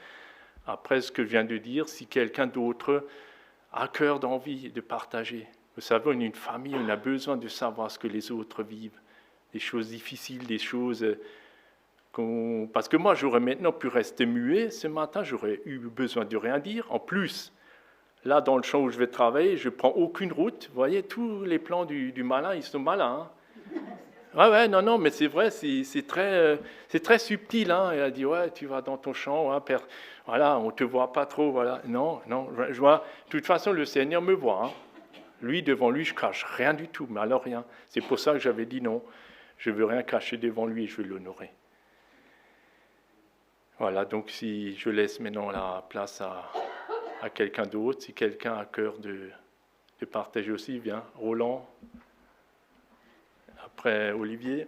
Après ce que je viens de dire, si quelqu'un d'autre a cœur d'envie de partager. Vous savez, on est une famille, on a besoin de savoir ce que les autres vivent. Des choses difficiles, des choses... Parce que moi, j'aurais maintenant pu rester muet ce matin, j'aurais eu besoin de rien dire. En plus, là, dans le champ où je vais travailler, je ne prends aucune route. Vous voyez, tous les plans du malin, ils sont malins. Ouais, non, mais c'est vrai, c'est très subtil. Hein. Elle a dit, ouais, tu vas dans ton champ, hein, voilà, on ne te voit pas trop. Voilà. Non, je vois. De toute façon, le Seigneur me voit. Hein. Lui, devant lui, je ne cache rien du tout, mais alors rien. C'est pour ça que j'avais dit non, je ne veux rien cacher devant lui et je veux l'honorer. Voilà, donc si je laisse maintenant la place à quelqu'un d'autre, si quelqu'un a cœur de partager aussi, bien, Roland. Après Olivier.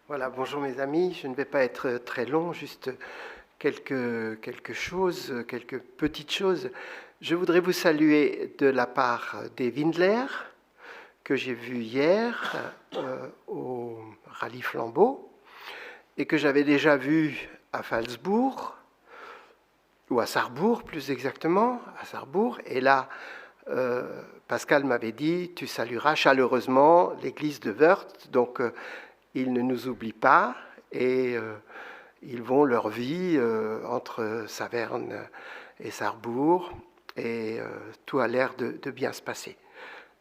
Voilà, bonjour mes amis, je ne vais pas être très long, juste quelques petites choses. Je voudrais vous saluer de la part des Windler, que j'ai vus hier au Rallye Flambeau, et que j'avais déjà vu à Phalsbourg, ou à Sarrebourg plus exactement, à Sarrebourg. Et là, Pascal m'avait dit, tu salueras chaleureusement l'église de Wörth, donc ils ne nous oublient pas, et ils vont leur vie entre Saverne et Sarrebourg, et tout a l'air de bien se passer.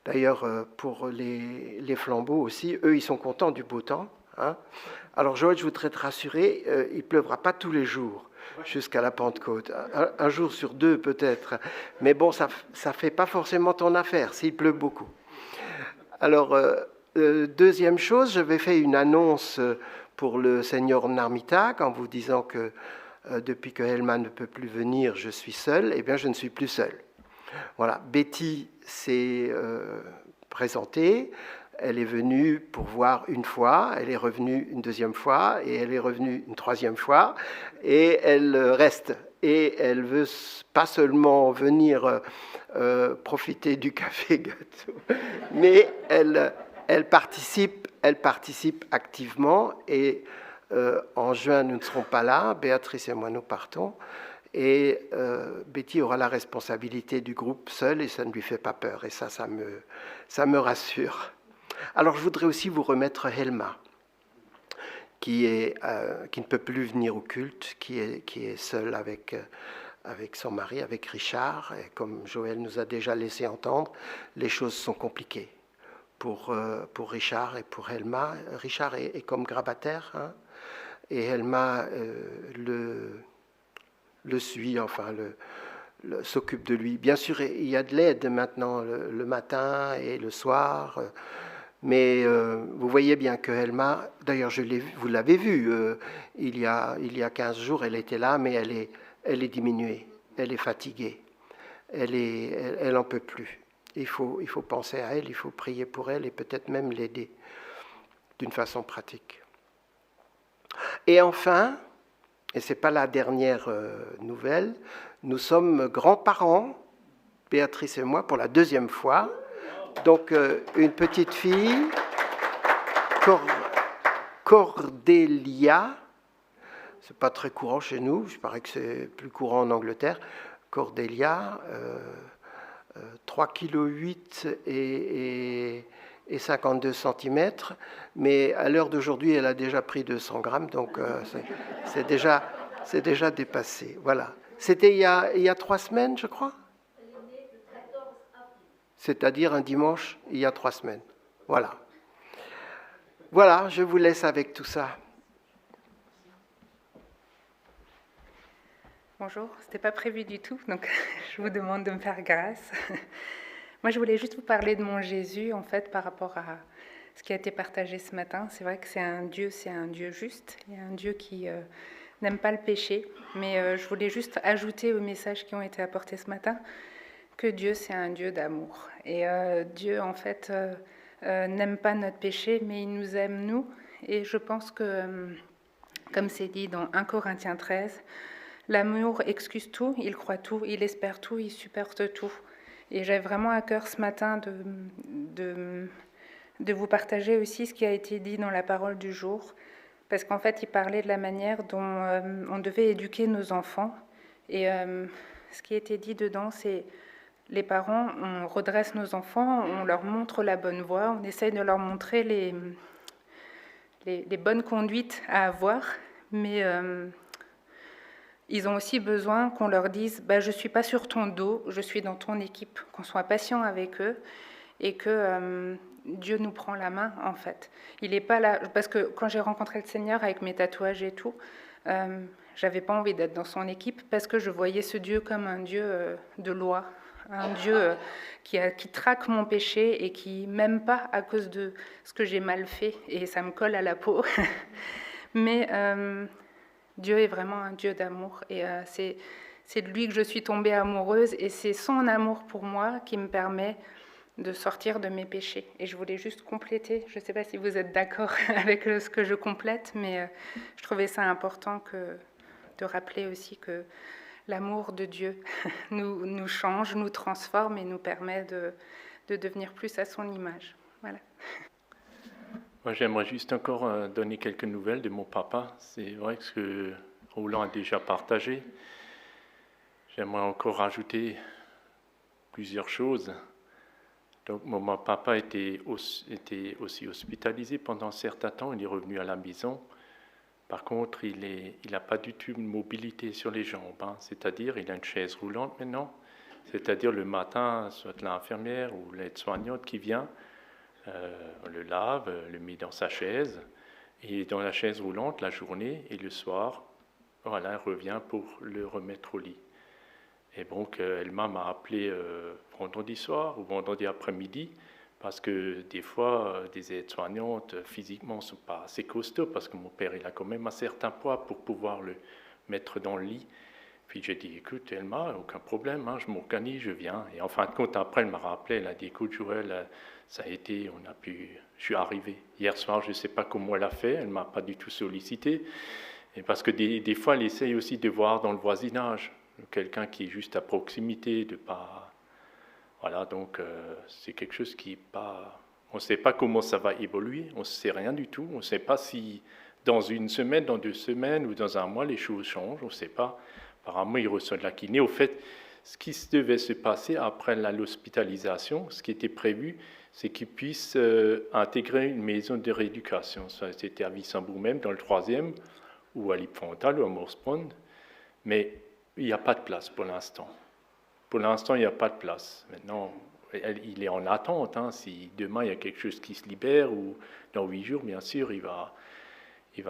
D'ailleurs, pour les flambeaux aussi, eux, ils sont contents du beau temps. Hein. Alors Joël, je voudrais te rassurer, il ne pleuvra pas tous les jours jusqu'à la Pentecôte. Un jour sur deux peut-être. Mais bon, ça ne fait pas forcément ton affaire s'il pleut beaucoup. Alors, deuxième chose, j'avais fait une annonce pour le Seigneur Narmitag en vous disant que depuis que Helma ne peut plus venir, je suis seul. Eh bien, je ne suis plus seul. Voilà, Betty s'est présentée. Elle est venue pour voir une fois, elle est revenue une deuxième fois, et elle est revenue une troisième fois, et elle reste. Et elle veut pas seulement venir profiter du café gâteau, mais elle participe activement. Et en juin, nous ne serons pas là, Béatrice et moi nous partons. Et Betty aura la responsabilité du groupe seule, et ça ne lui fait pas peur. Et ça me rassure. Alors, je voudrais aussi vous remettre Helma, qui ne peut plus venir au culte, qui est seule avec son mari, avec Richard. Et comme Joël nous a déjà laissé entendre, les choses sont compliquées pour Richard et pour Helma. Richard est comme grabataire, hein, et Helma le suit, enfin, s'occupe de lui. Bien sûr, il y a de l'aide maintenant le matin et le soir, mais vous voyez bien que Helma, d'ailleurs vous l'avez vu, il y a 15 jours, elle était là, mais elle est diminuée, elle est fatiguée, elle n'en peut plus. Il faut penser à elle, il faut prier pour elle et peut-être même l'aider d'une façon pratique. Et enfin, et ce n'est pas la dernière nouvelle, nous sommes grands-parents, Béatrice et moi, pour la deuxième fois. Donc, une petite fille, Cordelia. C'est pas très courant chez nous, je parais que c'est plus courant en Angleterre. Cordelia, 3,8 kg et 52 cm, mais à l'heure d'aujourd'hui, elle a déjà pris 200 grammes, donc c'est déjà dépassé. Voilà. C'était il y a 3 semaines, je crois. C'est-à-dire un dimanche, il y a 3 semaines. Voilà. Voilà, je vous laisse avec tout ça. Bonjour, ce n'était pas prévu du tout, donc je vous demande de me faire grâce. Moi, je voulais juste vous parler de mon Jésus, en fait, par rapport à ce qui a été partagé ce matin. C'est vrai que c'est un Dieu juste, il y a un Dieu qui n'aime pas le péché, mais je voulais juste ajouter aux messages qui ont été apportés ce matin que Dieu, c'est un Dieu d'amour. Et Dieu, en fait, n'aime pas notre péché, mais il nous aime, nous. Et je pense que, comme c'est dit dans 1 Corinthiens 13, l'amour excuse tout, il croit tout, il espère tout, il supporte tout. Et j'ai vraiment à cœur ce matin de vous partager aussi ce qui a été dit dans la parole du jour, parce qu'en fait, il parlait de la manière dont on devait éduquer nos enfants. Et ce qui a été dit dedans, c'est les parents, on redresse nos enfants, on leur montre la bonne voie, on essaye de leur montrer les bonnes conduites à avoir, mais ils ont aussi besoin qu'on leur dise « je ne suis pas sur ton dos, je suis dans ton équipe », qu'on soit patient avec eux et que Dieu nous prend la main, en fait. Il n'est pas là, parce que quand j'ai rencontré le Seigneur avec mes tatouages et tout, j'avais pas envie d'être dans son équipe parce que je voyais ce Dieu comme un Dieu de loi, un Dieu qui traque mon péché et qui m'aime pas à cause de ce que j'ai mal fait, et ça me colle à la peau. Mais Dieu est vraiment un Dieu d'amour, et c'est de lui que je suis tombée amoureuse, et c'est son amour pour moi qui me permet de sortir de mes péchés. Et je voulais juste compléter, je ne sais pas si vous êtes d'accord avec ce que je complète, mais je trouvais ça important de rappeler aussi que l'amour de Dieu nous change, nous transforme et nous permet de devenir plus à son image. Voilà. Moi, j'aimerais juste encore donner quelques nouvelles de mon papa. C'est vrai que ce que Roland a déjà partagé. J'aimerais encore rajouter plusieurs choses. Donc, mon papa était aussi hospitalisé pendant un certain temps. Il est revenu à la maison. Par contre, il n'a pas du tout une mobilité sur les jambes. C'est-à-dire, il a une chaise roulante maintenant. C'est-à-dire, le matin, soit l'infirmière ou l'aide-soignante qui vient, le lave, le met dans sa chaise, et dans la chaise roulante la journée, et le soir, voilà, elle revient pour le remettre au lit. Et donc, Elma m'a appelé vendredi soir ou vendredi après-midi, parce que des fois, des aides-soignantes, physiquement, ne sont pas assez costauds, parce que mon père, il a quand même un certain poids pour pouvoir le mettre dans le lit. Puis j'ai dit, écoute, Elma, aucun problème, je m'organise, je viens. Et en fin de compte, après, elle m'a rappelé, elle a dit, écoute, Joël, ça a été, je suis arrivé. Hier soir, je ne sais pas comment elle a fait, elle ne m'a pas du tout sollicité. Et parce que des fois, elle essaye aussi de voir dans le voisinage, quelqu'un qui est juste à proximité, de pas... Voilà, donc c'est quelque chose qui n'est pas... On ne sait pas comment ça va évoluer, on ne sait rien du tout. On ne sait pas si dans une semaine, dans 2 semaines ou dans un mois, les choses changent, on ne sait pas. Apparemment, il reçoit de la kiné. Au fait, ce qui devait se passer après l'hospitalisation, ce qui était prévu, c'est qu'il puisse intégrer une maison de rééducation. Ça, c'était à Wissembourg même, dans le 3e, ou à Lipfontal, ou à Morsprund. Mais il n'y a pas de place pour l'instant. Pour l'instant, il n'y a pas de place. Maintenant, il est en attente. Si demain, il y a quelque chose qui se libère, ou dans 8 jours, bien sûr, il va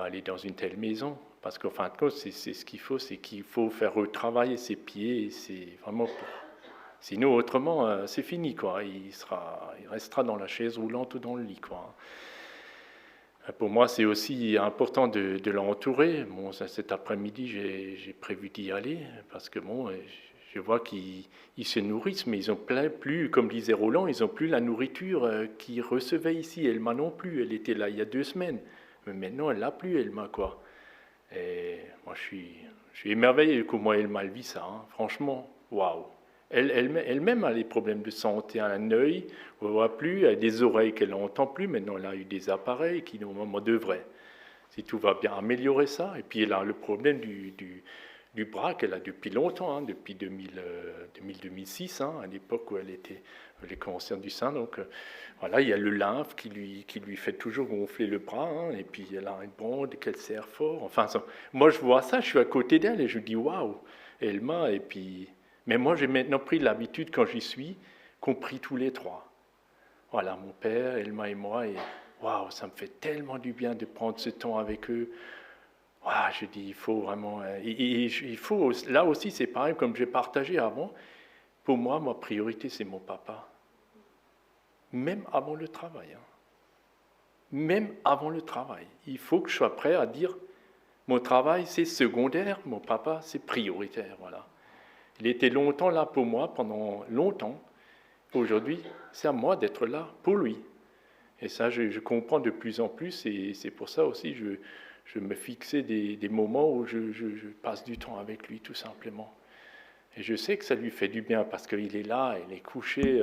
aller dans une telle maison. Parce qu'en fin de compte, c'est ce qu'il faut, c'est qu'il faut faire retravailler ses pieds. C'est vraiment sinon, autrement, c'est fini, quoi. Il restera dans la chaise roulante ou dans le lit, quoi. Pour moi, c'est aussi important de l'entourer. Bon, cet après-midi, j'ai prévu d'y aller parce que bon, je vois qu'ils se nourrissent, mais ils n'ont plus, comme disait Roland, ils n'ont plus la nourriture qu'ils recevaient ici. Elma non plus, elle était là il y a 2 semaines. Mais maintenant, elle l'a plus, Elma, quoi. Et moi, je suis émerveillé comment Elma vit ça. Franchement, waouh. Elle-même a des problèmes de santé à un œil, on ne voit plus, elle a des oreilles qu'elle n'entend plus. Maintenant, elle a eu des appareils qui, normalement, devraient. si tout va bien, améliorer ça. Et puis elle a le problème du bras qu'elle a depuis longtemps, depuis 2006, à l'époque où elle était les cancers du sein. Donc voilà, il y a le lymphe qui lui fait toujours gonfler le bras, et puis elle a une bande qu'elle serre fort. Enfin, moi je vois ça, je suis à côté d'elle et je dis waouh, Elma. Et puis, mais moi j'ai maintenant pris l'habitude quand j'y suis, qu'on prie tous les trois. Voilà, mon père, Elma et moi, et waouh, ça me fait tellement du bien de prendre ce temps avec eux. Waouh, je dis, il faut vraiment, il faut, là aussi c'est pareil, comme j'ai partagé avant, pour moi, ma priorité c'est mon papa. Même avant le travail. Même avant le travail. Il faut que je sois prêt à dire, mon travail c'est secondaire, mon papa c'est prioritaire. Voilà. Il était longtemps là pour moi, pendant longtemps. Aujourd'hui, c'est à moi d'être là pour lui. Et ça, je comprends de plus en plus, et c'est pour ça aussi je me fixais des moments où je passe du temps avec lui, tout simplement. Et je sais que ça lui fait du bien, parce qu'il est là, il est couché.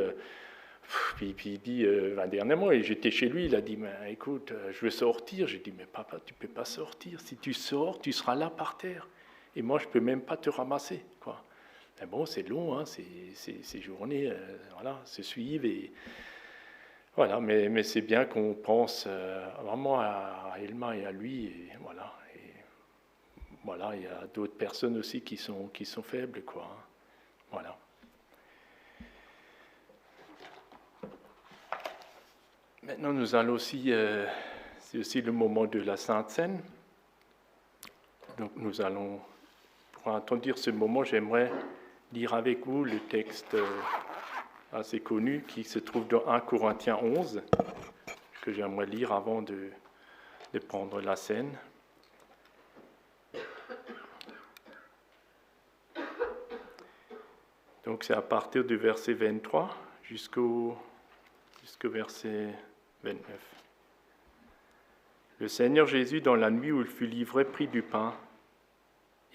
Puis il dit, dernièrement, et j'étais chez lui, il a dit, écoute, je veux sortir. J'ai dit, mais papa, tu ne peux pas sortir. Si tu sors, tu seras là par terre. Et moi, je ne peux même pas te ramasser, quoi. Mais bon, c'est long, ces journées voilà, se suivent. Et voilà, mais c'est bien qu'on pense vraiment à Elma et à lui. Et voilà, il y a d'autres personnes aussi qui sont faibles, quoi. Voilà. Maintenant, nous allons aussi, c'est aussi le moment de la Sainte Seine. Donc, nous allons, pour entendre ce moment, j'aimerais lire avec vous le texte assez connu qui se trouve dans 1 Corinthiens 11, que j'aimerais lire avant de prendre la scène. Donc, c'est à partir du verset 23 jusqu'au verset 29. Le Seigneur Jésus, dans la nuit où il fut livré, prit du pain,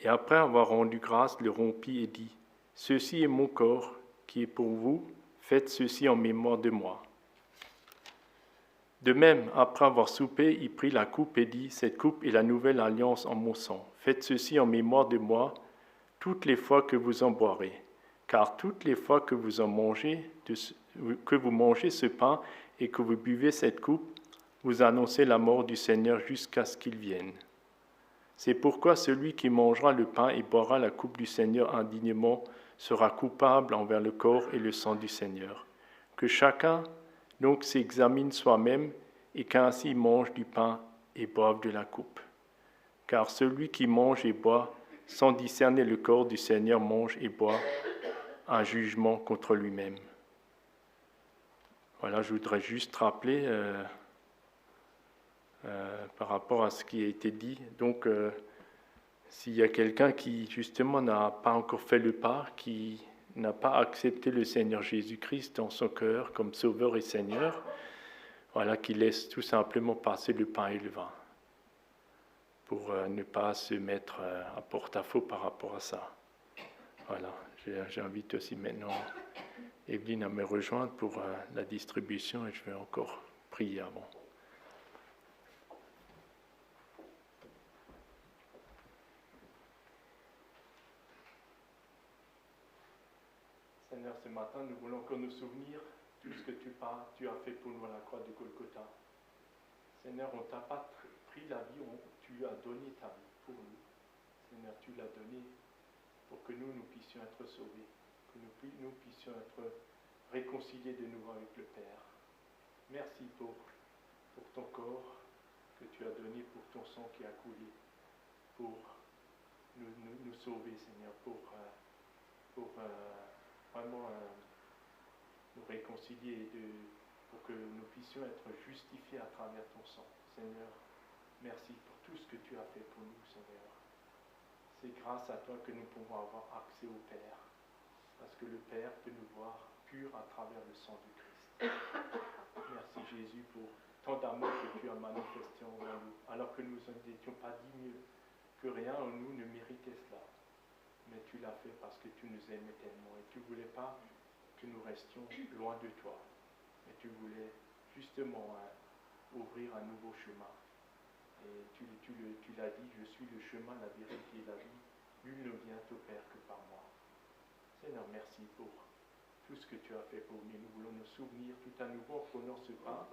et après avoir rendu grâce, le rompit et dit, « Ceci est mon corps, qui est pour vous, faites ceci en mémoire de moi. » De même, après avoir soupé, il prit la coupe et dit, « Cette coupe est la nouvelle alliance en mon sang. Faites ceci en mémoire de moi, toutes les fois que vous en boirez. Car toutes les fois que vous mangez ce pain et que vous buvez cette coupe, vous annoncez la mort du Seigneur jusqu'à ce qu'il vienne. C'est pourquoi celui qui mangera le pain et boira la coupe du Seigneur indignement sera coupable envers le corps et le sang du Seigneur. Que chacun donc s'examine soi-même et qu'ainsi mange du pain et boive de la coupe. Car celui qui mange et boit sans discerner le corps du Seigneur mange et boit un jugement contre lui-même. » Voilà, je voudrais juste rappeler par rapport à ce qui a été dit. Donc, s'il y a quelqu'un qui, justement, n'a pas encore fait le pas, qui n'a pas accepté le Seigneur Jésus-Christ dans son cœur comme Sauveur et Seigneur, voilà, qui laisse tout simplement passer le pain et le vin pour ne pas se mettre à porte-à-faux par rapport à ça. Voilà, j'invite aussi maintenant Evelyne à me rejoindre pour la distribution et je vais encore prier avant. Seigneur, ce matin, nous voulons encore nous souvenir de tout ce que tu as fait pour nous à la croix de Golgotha. Seigneur, on ne t'a pas pris la vie, tu as donné ta vie pour nous. Seigneur, tu l'as donné pour que nous puissions être sauvés, que nous puissions être réconciliés de nouveau avec le Père. Merci pour ton corps que tu as donné, pour ton sang qui a coulé, pour nous sauver, Seigneur, pour vraiment nous réconcilier pour que nous puissions être justifiés à travers ton sang. Seigneur, merci pour tout ce que tu as fait pour nous, Seigneur. C'est grâce à toi que nous pouvons avoir accès au Père, parce que le Père peut nous voir purs à travers le sang du Christ. Merci Jésus pour tant d'amour que tu as manifesté envers nous, alors que nous n'étions pas dignes, que rien en nous ne méritait cela. Mais tu l'as fait parce que tu nous aimais tellement et tu ne voulais pas que nous restions loin de toi. Mais tu voulais justement ouvrir un nouveau chemin Et tu l'as dit, je suis le chemin, la vérité et la vie. Nul ne vient au Père que par moi. Seigneur, merci pour tout ce que tu as fait pour nous. Nous voulons nous souvenir tout à nouveau en prenant ce pain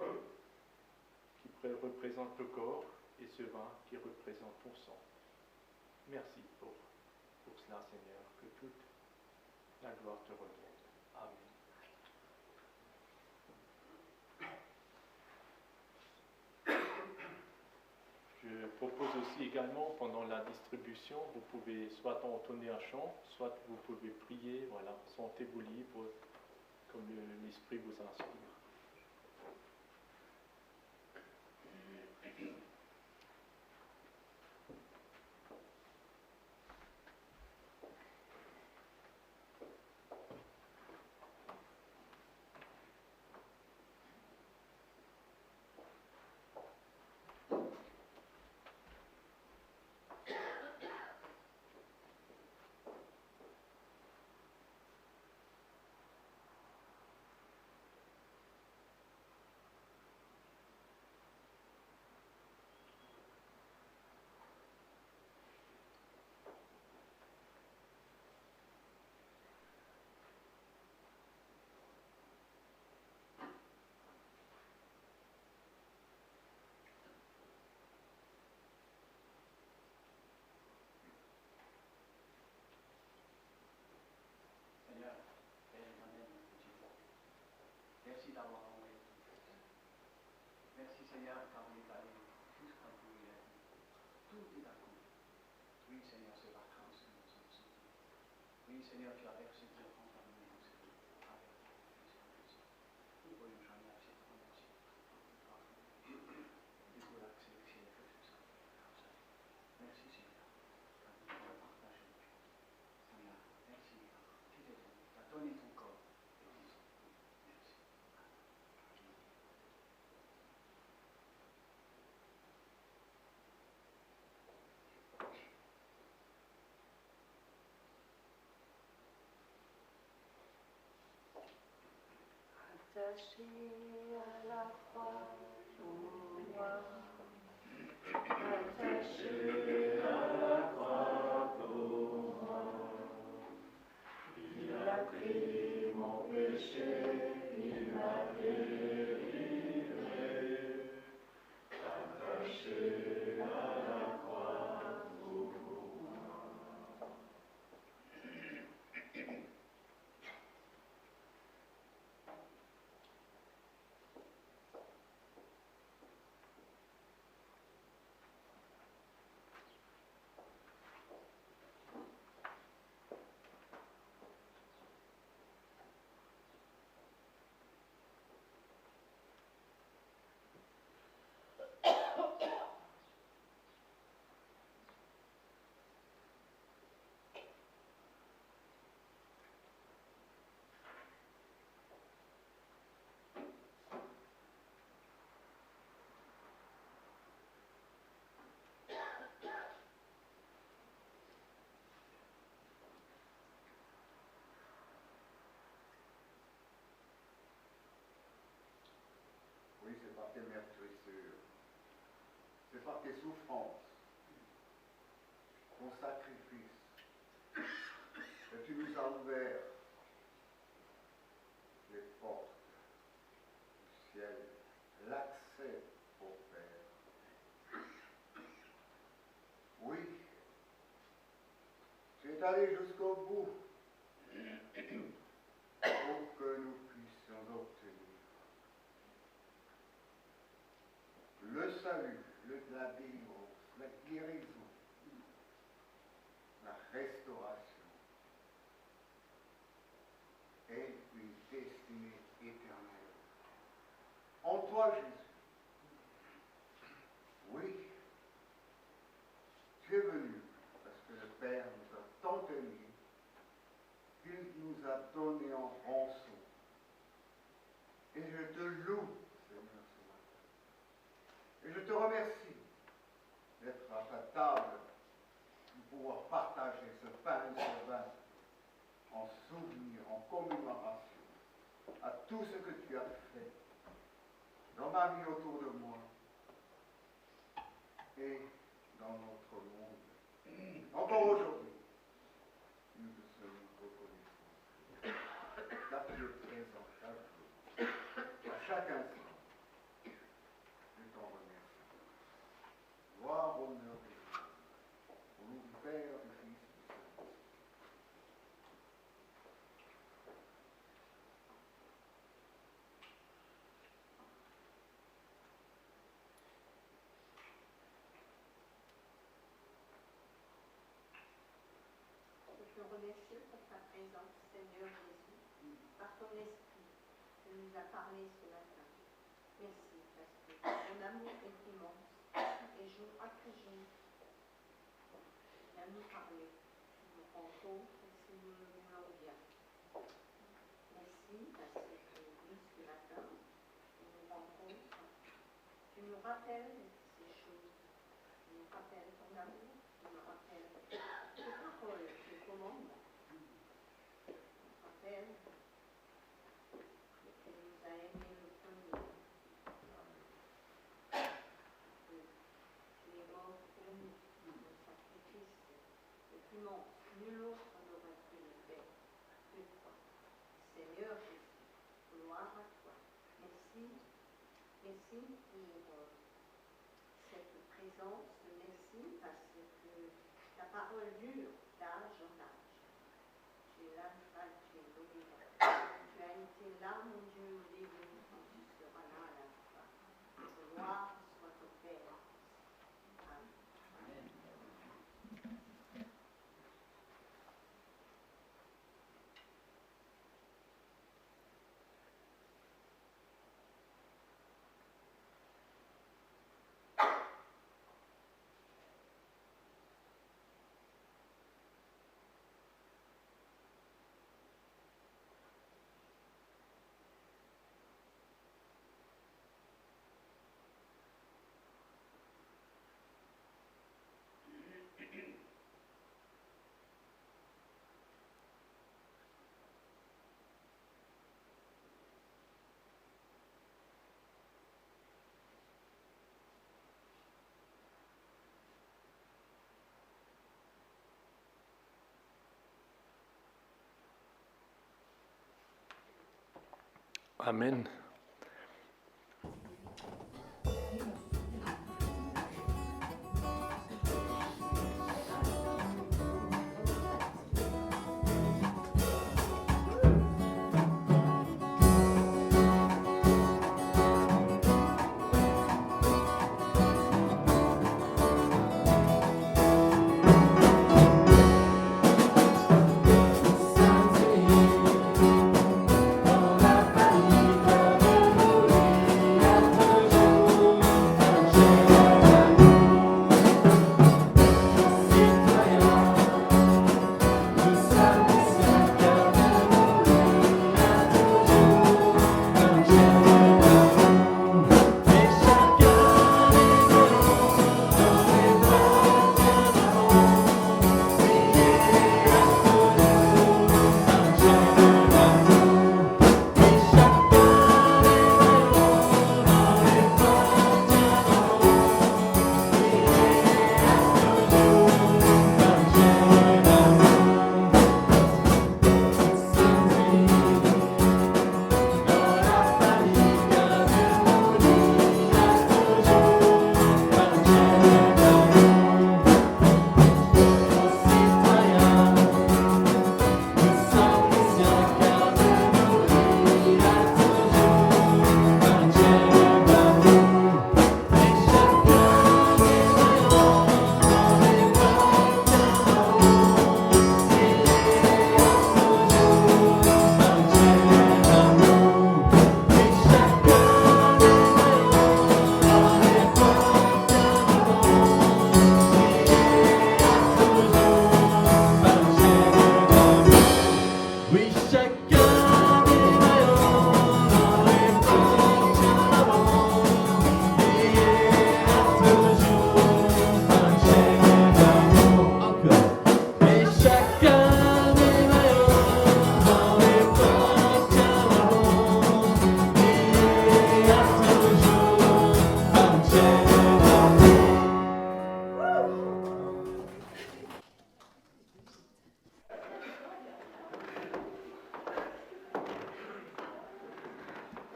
qui représente le corps et ce vin qui représente ton sang. Merci pour cela, Seigneur, que toute la gloire te revienne. Amen. Je propose aussi également, pendant la distribution, vous pouvez soit entonner un chant, soit vous pouvez prier, voilà, sentez-vous libre, comme l'Esprit vous inspire. Seigneur, Père éternel, merci d'avoir envoyé ton Fils. Merci Seigneur car on est allé jusqu'à bout et a dit, tout est accompli. Oui Seigneur, c'est vacances que nous sommes soutenus. Oui Seigneur, tu as versé Dieu en parmi nous, Seigneur, avec ton Fils en plus. Nous ne voyons jamais assez de remercier. Et pour l'accepter que tu sais. Merci Seigneur, car nous pouvons partager nos choses. Seigneur, merci car tu t'es donné, tu as donné ton corps et ton sang. Merci. Attaché à la croix pour moi, attaché à la croix pour moi, il a pris mon péché, il m'a délivré, attaché à la croix pour moi. Oui, c'est par tes meurtrissures, c'est par tes souffrances, ton sacrifice, que tu nous as ouvert les portes du ciel, l'accès au Père. Oui, tu es allé jusqu'au bout pour que nous puissions obtenir le salut, la délivrance, la guérison, la restauration et une destinée éternelle. En toi, Jésus. Oui, tu es venu parce que le Père nous a tant aimés qu'il nous a donné en rançon. Et je te loue, Seigneur, ce matin. Et je te remercie d'être à ta table, de pouvoir partager ce pain et ce vin en souvenir, en commémoration à tout ce que tu as fait dans ma vie autour de moi et dans notre monde. Encore aujourd'hui, nous te sommes reconnaissants. Car tu es présent chaque jour, à chaque instant. Nous t'en remercions. Gloire, honneur et gloire. Au nom du Père, du Fils, du Saint-Esprit. Je te remercie pour ta présence, Seigneur Jésus, par ton esprit que nous a parlé ce matin. Merci parce que ton amour est immense et jour après jour, il a nous parlé. Tu nous rends compte si nous le voulons bien. Merci parce que oui, ce matin, tu nous rencontres, tu nous rappelles ces choses, tu nous rappelles ton amour, tu nous rappelles tes paroles, tes commandements. Rappelle que tu nous as aimés le premier, que tu es mort pour nous, le sacrifice le plus immense. Nul autre n'aurait pu le faire que toi. Seigneur Jésus, gloire à toi. Merci, merci pour cette présence, merci parce que ta parole dure d'âge en âge. Tu es l'alpha, tu es l'oméga. Tu as été là, mon Dieu, au début, et tu seras là à la fin. Gloire soit au Père. Amen. Amen. Dans la faillite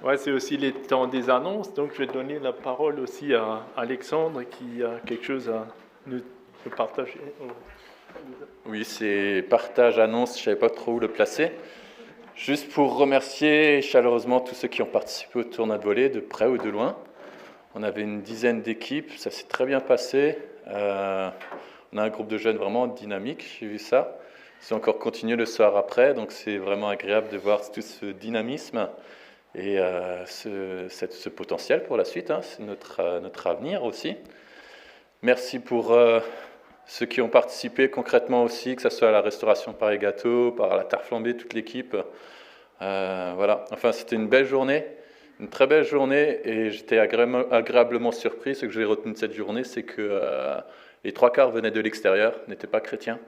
Ouais, c'est aussi les temps des annonces, donc je vais donner la parole aussi à Alexandre qui a quelque chose à nous partager. Oui, c'est partage, annonce, je ne savais pas trop où le placer. Juste pour remercier chaleureusement tous ceux qui ont participé au tournoi de volley, de près ou de loin. On avait une dizaine d'équipes, ça s'est très bien passé. On a un groupe de jeunes vraiment dynamique, j'ai vu ça. Ils ont encore continué le soir après, donc c'est vraiment agréable de voir tout ce dynamisme et ce potentiel pour la suite. Hein. C'est notre avenir aussi. Merci pour ceux qui ont participé concrètement aussi, que ce soit à la restauration par les gâteaux, par la tarte flambée, toute l'équipe. Voilà. Enfin, c'était une belle journée, une très belle journée, et j'étais agréablement surpris. Ce que j'ai retenu de cette journée, c'est que les 3/4 venaient de l'extérieur, n'étaient pas chrétiens.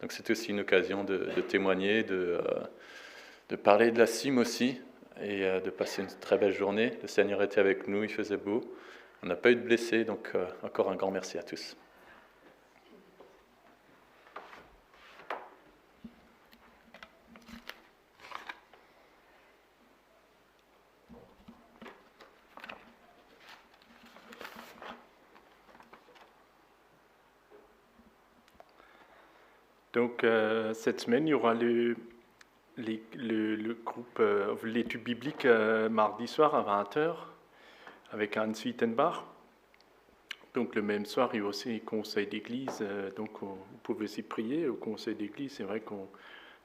Donc c'était aussi une occasion de témoigner, de parler de la cime aussi, et de passer une très belle journée. Le Seigneur était avec nous, il faisait beau. On n'a pas eu de blessés, donc encore un grand merci à tous. Donc cette semaine, il y aura le groupe, l'étude biblique mardi soir à 20h avec Hans Wittenbach. Donc le même soir, il y a aussi le conseil d'église, donc vous pouvez aussi prier au conseil d'église. C'est vrai qu'on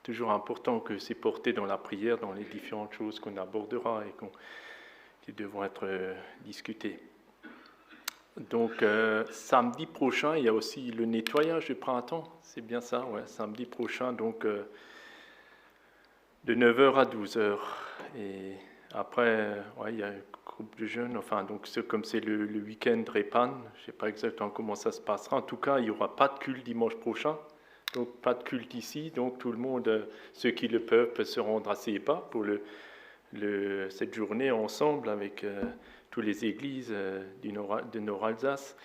toujours important que c'est porté dans la prière, dans les différentes choses qu'on abordera et qui devront être discutées. Donc samedi prochain, il y a aussi le nettoyage du printemps, c'est bien ça, ouais, samedi prochain, donc de 9h à 12h. Et après, ouais, il y a un groupe de jeunes, enfin, donc comme c'est le week-end Répan, je ne sais pas exactement comment ça se passera. En tout cas, il n'y aura pas de culte dimanche prochain, donc pas de culte ici, donc tout le monde, ceux qui le peuvent se rendre à Sépa pour cette journée ensemble avec toutes les églises de Nord-Alsace.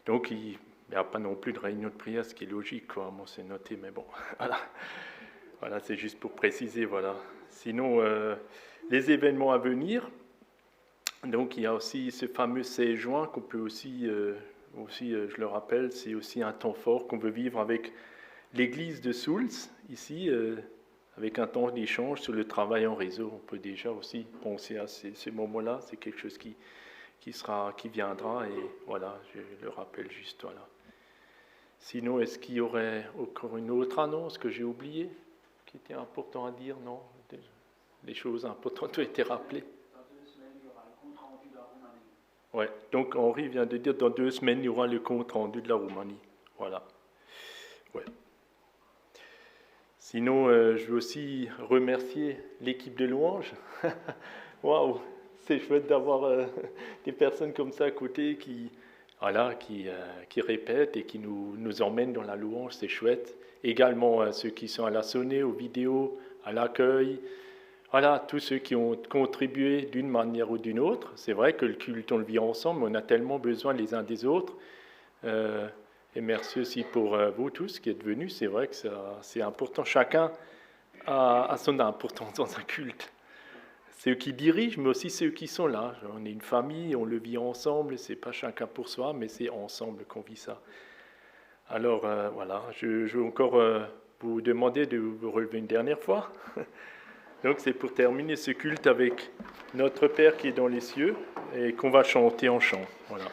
Donc il n'y a pas non plus de réunion de prière, ce qui est logique, quoi. Bon, c'est noté, mais bon, voilà, c'est juste pour préciser, voilà. Sinon, les événements à venir, donc il y a aussi ce fameux 16 juin qu'on peut aussi, je le rappelle, c'est aussi un temps fort qu'on veut vivre avec l'église de Souls, ici, avec un temps d'échange sur le travail en réseau. On peut déjà aussi penser à ces moments-là. C'est quelque chose qui viendra. Et voilà, je le rappelle juste. Voilà. Sinon, est-ce qu'il y aurait encore une autre annonce que j'ai oubliée, qui était important à dire? Non, les choses importantes ont été rappelées. Dans 2 semaines, il y aura le compte rendu de la Roumanie. Ouais, donc Henri vient de dire dans 2 semaines, il y aura le compte rendu de la Roumanie. Voilà. Ouais. Sinon, je veux aussi remercier l'équipe de louanges. Waouh, c'est chouette d'avoir des personnes comme ça à côté qui répètent et qui nous emmènent dans la louange, c'est chouette. Également ceux qui sont à la sonnée, aux vidéos, à l'accueil. Voilà, tous ceux qui ont contribué d'une manière ou d'une autre. C'est vrai que le culte, on le vit ensemble, mais on a tellement besoin les uns des autres. Et merci aussi pour vous tous qui êtes venus. C'est vrai que c'est important. Chacun a son importance dans un culte. Ceux qui dirigent, mais aussi ceux qui sont là. On est une famille, on le vit ensemble. C'est pas chacun pour soi, mais c'est ensemble qu'on vit ça. Alors voilà, je veux encore vous demander de vous relever une dernière fois. Donc c'est pour terminer ce culte avec notre Père qui est dans les cieux et qu'on va chanter en chant. Voilà.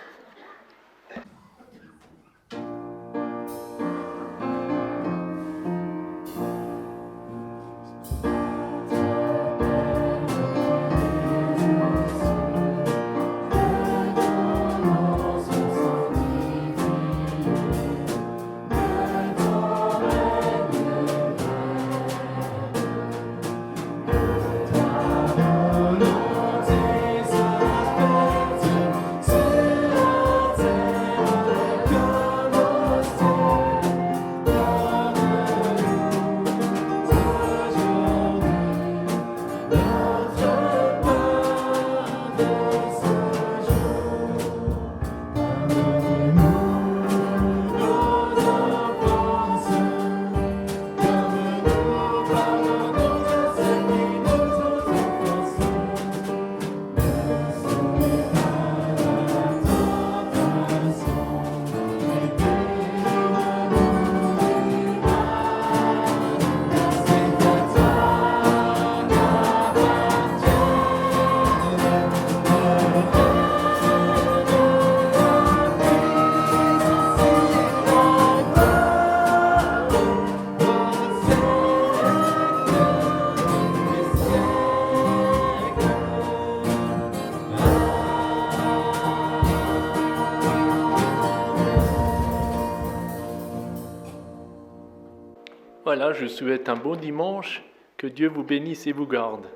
voilà, je vous souhaite un bon dimanche, que Dieu vous bénisse et vous garde.